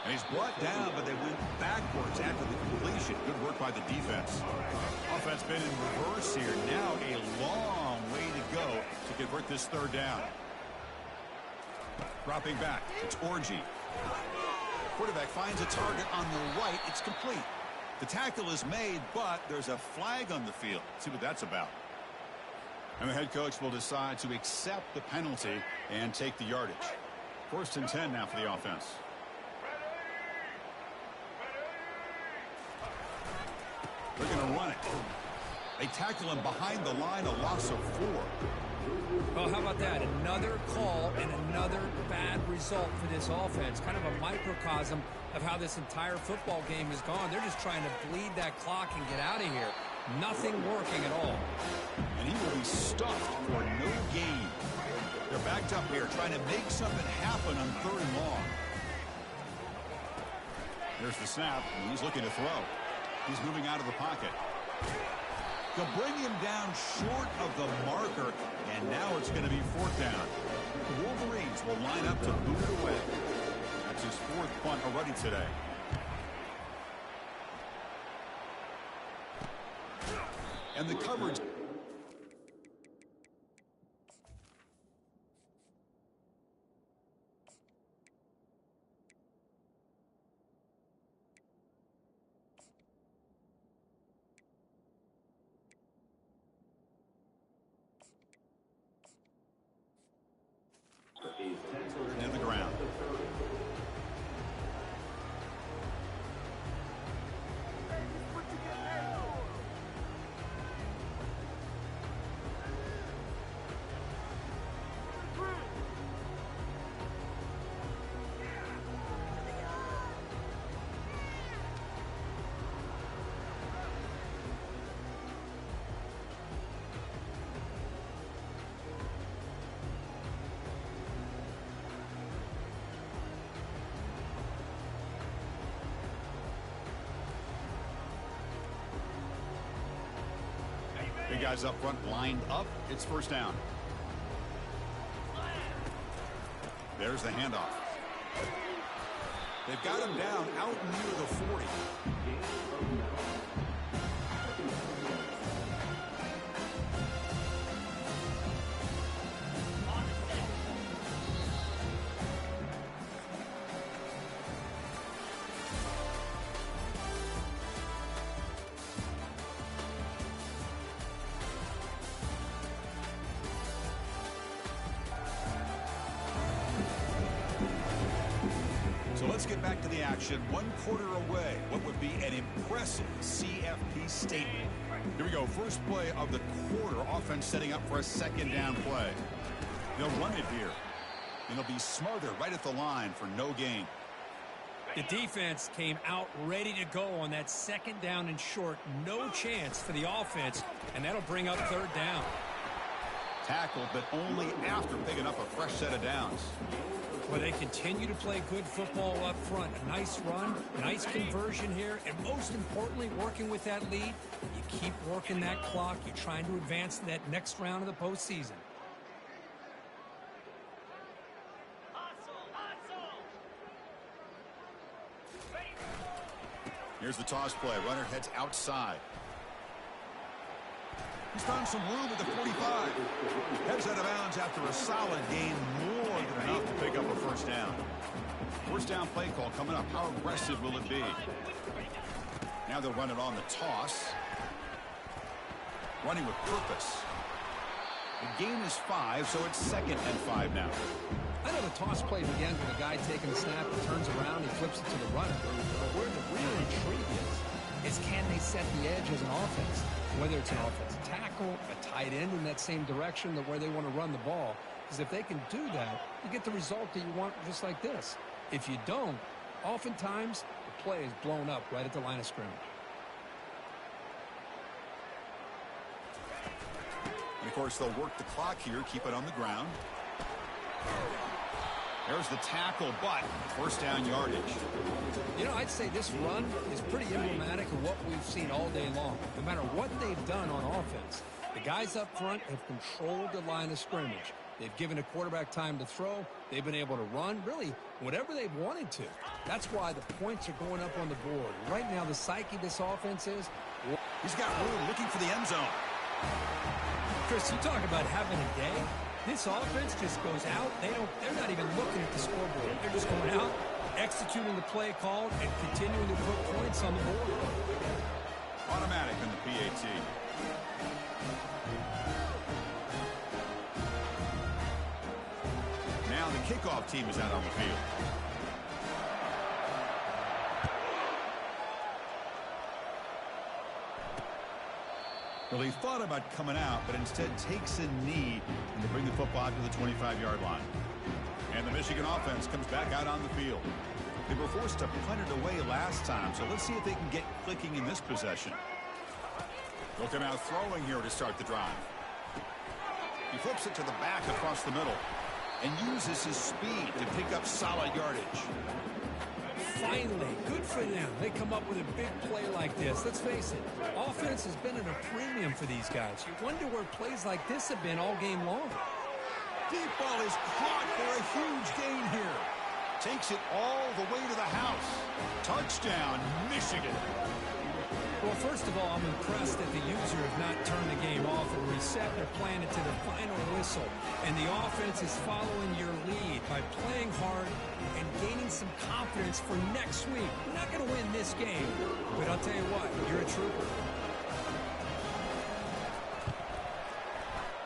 And he's brought down, but they went backwards after the completion. Good work by the defense. Offense been in reverse here. Now a long way to go to convert this third down. Dropping back, it's Orgy. Quarterback finds a target on the right. It's complete. The tackle is made, but there's a flag on the field. Let's see what that's about. And the head coach will decide to accept the penalty and take the yardage. 1st and 10 now for the offense. They're going to run it. They tackle him behind the line, a loss of 4. Well, how about that? Another call and another bad result for this offense. Kind of a microcosm of how this entire football game has gone. They're just trying to bleed that clock and get out of here. Nothing working at all. And he will be stuffed for no gain. They're backed up here trying to make something happen on 3rd and long. There's the snap, and he's looking to throw. He's moving out of the pocket. They'll bring him down short of the marker, and now it's going to be 4th down. The Wolverines will line up to boot it away. That's his 4th punt already today. And the coverage. In the ground. Big guys up front lined up. It's 1st down. There's the handoff. They've got him down out near the 40. So let's get back to the action. 1 quarter away. What would be an impressive CFP statement. Here we go. First play of the quarter. Offense setting up for a 2nd down play. They'll run it here. And they'll be smarter right at the line for no gain. The defense came out ready to go on that 2nd down and short. No chance for the offense, and that'll bring up 3rd down. Tackled, but only after picking up a fresh set of downs. Well, they continue to play good football up front. A nice run, nice conversion here, and most importantly, working with that lead. You keep working that clock. You're trying to advance to that next round of the postseason. Here's the toss play. Runner heads outside. He's found some room at the 45. Heads out of bounds after a solid gain, more than enough to pick up a 1st down. 1st down play call coming up. How aggressive will it be? Now they'll run it on the toss. Running with purpose. The gain is 5, so it's 2nd and 5 now. I know the toss play begins with a guy taking the snap and turns around and flips it to the runner. But where the real intrigue is can they set the edge as an offense? Whether it's an offensive tackle, a tight end in that same direction, where they want to run the ball. Because if they can do that, you get the result that you want just like this. If you don't, oftentimes the play is blown up right at the line of scrimmage. And, of course, they'll work the clock here, keep it on the ground. There's the tackle, but 1st down yardage. You know, I'd say this run is pretty emblematic of what we've seen all day long. No matter what they've done on offense, the guys up front have controlled the line of scrimmage. They've given a quarterback time to throw. They've been able to run, really, whatever they've wanted to. That's why the points are going up on the board. Right now, the psyche of this offense is... He's got room looking for the end zone. Chris, you talk about having a day. This offense just goes out. They're not even looking at the scoreboard. They're just going out, executing the play called, and continuing to put points on the board. Automatic in the PAT. Now the kickoff team is out on the field. Well, he thought about coming out, but instead takes a knee and they bring the football to the 25-yard line. And the Michigan offense comes back out on the field. They were forced to punt it away last time, so let's see if they can get clicking in this possession. They'll come out throwing here to start the drive. He flips it to the back across the middle and uses his speed to pick up solid yardage. Finally, good for them. They come up with a big play like this. Let's face it, offense has been at a premium for these guys. You wonder where plays like this have been all game long. Deep ball is caught for a huge gain here. Takes it all the way to the house. Touchdown, Michigan. Well, first of all, I'm impressed that the user has not turned the game off or reset. They're playing it to the final whistle. And the offense is following your lead by playing hard and gaining some confidence for next week. We're not going to win this game, but I'll tell you what, you're a trooper.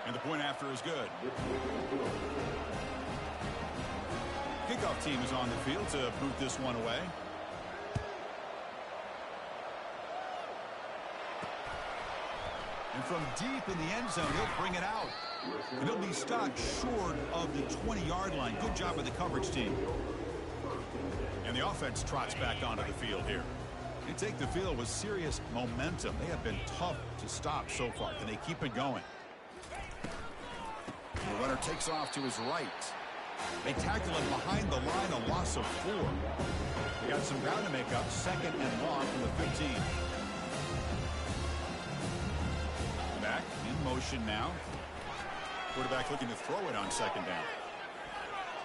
And the point after is good. Kickoff team is on the field to boot this one away. And from deep in the end zone, he'll bring it out. And he'll be stopped short of the 20-yard line. Good job by the coverage team. And the offense trots back onto the field here. They take the field with serious momentum. They have been tough to stop so far. Can they keep it going? The runner takes off to his right. They tackle him behind the line, a loss of 4. They got some ground to make up. 2nd and long from the 15. Back in motion now. Quarterback looking to throw it on 2nd down.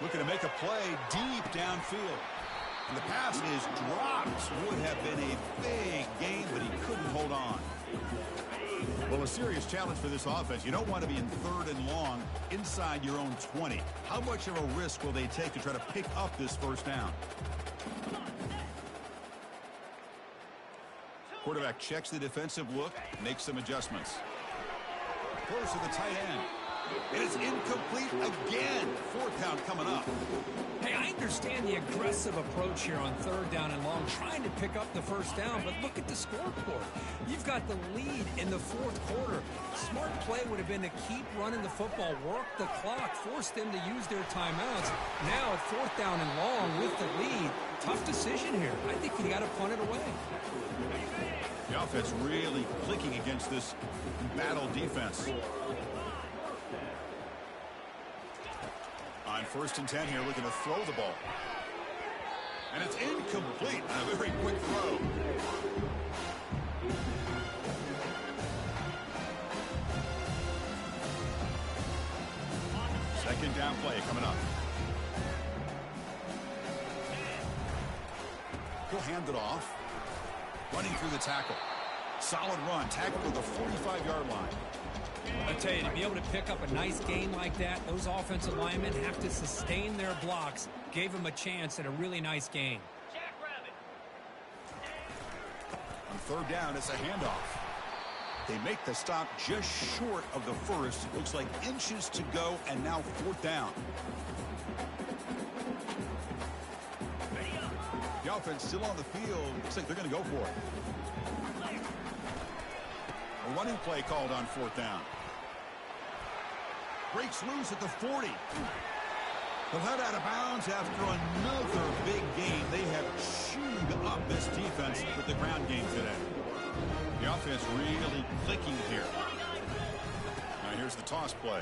Looking to make a play deep downfield. And the pass is dropped. Would have been a big gain, but he couldn't hold on. Well, a serious challenge for this offense. You don't want to be in 3rd and long inside your own 20. How much of a risk will they take to try to pick up this 1st down? Quarterback checks the defensive look, makes some adjustments. Throws to the tight end. It is incomplete again. Fourth down coming up. Hey, I understand the aggressive approach here on third down and long, trying to pick up the first down, but look at the scoreboard. You've got the lead in the fourth quarter. Smart play would have been to keep running the football, work the clock, force them to use their timeouts. Now at fourth down and long with the lead, tough decision here. I think you got to punt it away. The offense really clicking against this battle defense. On 1st and 10 here, looking to throw the ball. And it's incomplete on a very quick throw. Second down play coming up. He'll hand it off. Running through the tackle. Solid run. Tackle to the 45-yard line. I tell you, to be able to pick up a nice gain like that, those offensive linemen have to sustain their blocks. Gave them a chance at a really nice gain. On third down, it's a handoff. They make the stop just short of the first. Looks like inches to go, and now fourth down. The offense still on the field. Looks like they're going to go for it. A running play called on fourth down. Breaks loose at the 40. They'll head out of bounds after another big game. They have chewed up this defense with the ground game today. The offense really clicking here. Now here's the toss play.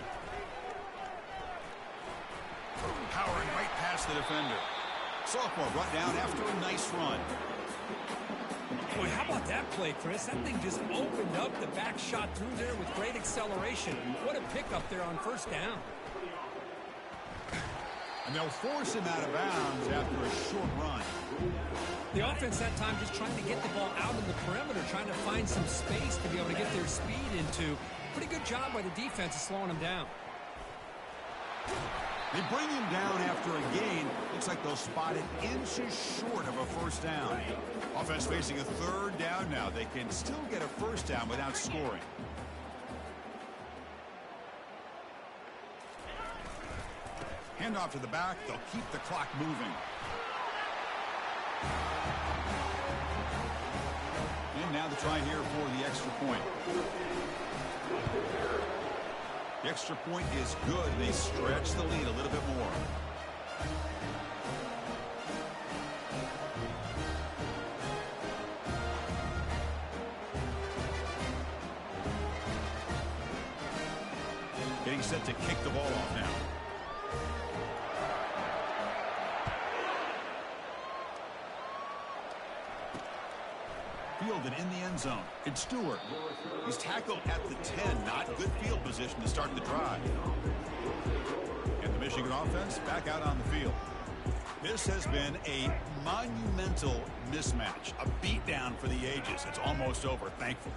Powering right past the defender. Sophomore brought down after a nice run. Boy, how about that play, Chris? That thing just opened up. The back shot through there with great acceleration. What a pickup there on first down. And they'll force him out of bounds after a short run. The offense that time just trying to get the ball out of the perimeter, trying to find some space to be able to get their speed into. Pretty good job by the defense of slowing them down. They bring him down after a gain. Looks like they'll spot it inches short of a first down. Offense facing a third down now. They can still get a first down without scoring. Handoff to the back. They'll keep the clock moving. And now the try here for the extra point. The extra point is good. They stretch the lead a little bit more. Getting set to kick the ball off now. Fielded in the end zone. It's Stewart. He's tackled at the 10. Not good field position to start the drive. And the Michigan offense back out on the field. This has been a monumental mismatch. A beatdown for the ages. It's almost over, thankfully.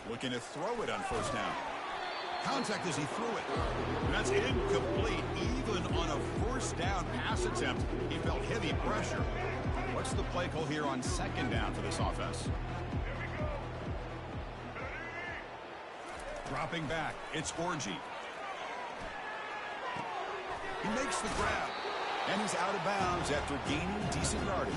Looking to throw it on first down. Contact as he threw it. And that's incomplete. Even on a first down pass attempt, he felt heavy pressure. What's the play call here on second down for this offense? Dropping back, it's Orji. He makes the grab, and he's out of bounds after gaining decent yardage.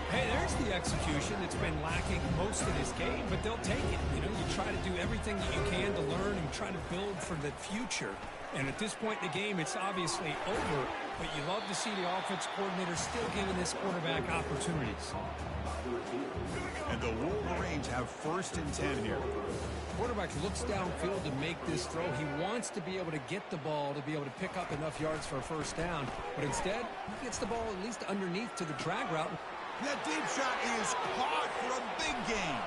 Hey, there's the execution that's been lacking most of this game, but they'll take it. You know, you try to do everything that you can to learn and try to build for the future. And at this point in the game, it's obviously over, but you love to see the offense coordinator still giving this quarterback opportunities. And the Wolverines have 1st and 10 here. Quarterback looks downfield to make this throw. He wants to be able to get the ball to be able to pick up enough yards for a first down, but instead, he gets the ball at least underneath to the drag route. That deep shot is caught for a big gain.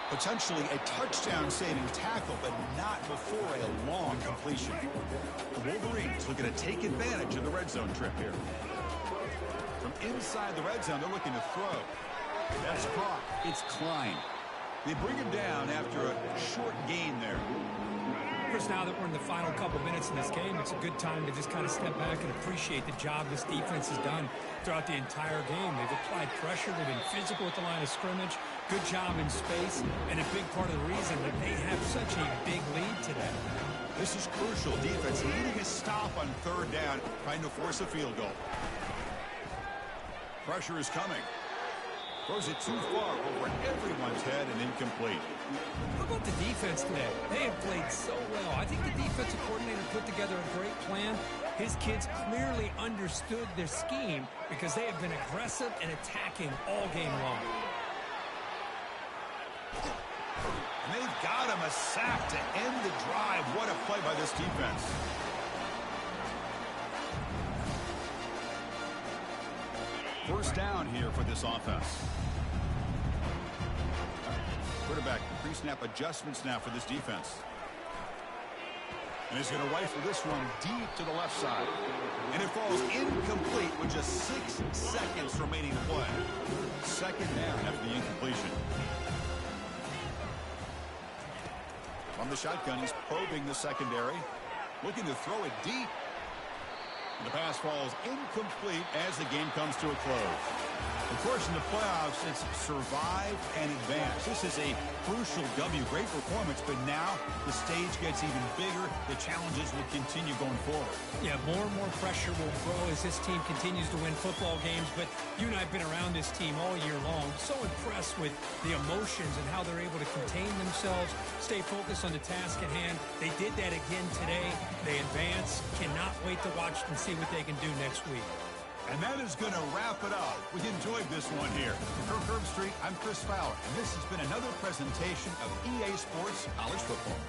Potentially a touchdown-saving tackle, but not before a long completion. The Wolverines looking to take advantage of the red zone trip here. From inside the red zone, they're looking to throw. That's caught. It's Klein. They bring him down after a short gain there. Chris, now that we're in the final couple minutes in this game, it's a good time to just kind of step back and appreciate the job this defense has done throughout the entire game. They've applied pressure. They've been physical at the line of scrimmage. Good job in space, and a big part of the reason that they have such a big lead today. This is crucial. Defense needing a stop on third down, trying to force a field goal. Pressure is coming. Throws it too far over everyone's head and incomplete. How about the defense today? They have played so well. I think the defensive coordinator put together a great plan. His kids clearly understood their scheme because they have been aggressive and attacking all game long. And they've got him a sack to end the drive. What a play by this defense. First down here for this offense. Quarterback pre-snap adjustments now for this defense. And he's going to rifle this one deep to the left side. And it falls incomplete with just 6 seconds remaining to play. Second down after the incompletion. From the shotgun, he's probing the secondary. Looking to throw it deep. The pass falls incomplete as the game comes to a close. Of course, in the playoffs, it's survive and advance. This is a crucial W. Great performance, but now the stage gets even bigger. The challenges will continue going forward. Yeah, more and more pressure will grow as this team continues to win football games. But you and I have been around this team all year long. So impressed with the emotions and how they're able to contain themselves, stay focused on the task at hand. They did that again today. They advance. Cannot wait to watch and see what they can do next week. And that is going to wrap it up. We enjoyed this one here. For Carencro Street, I'm Chris Fowler, and this has been another presentation of EA Sports College Football.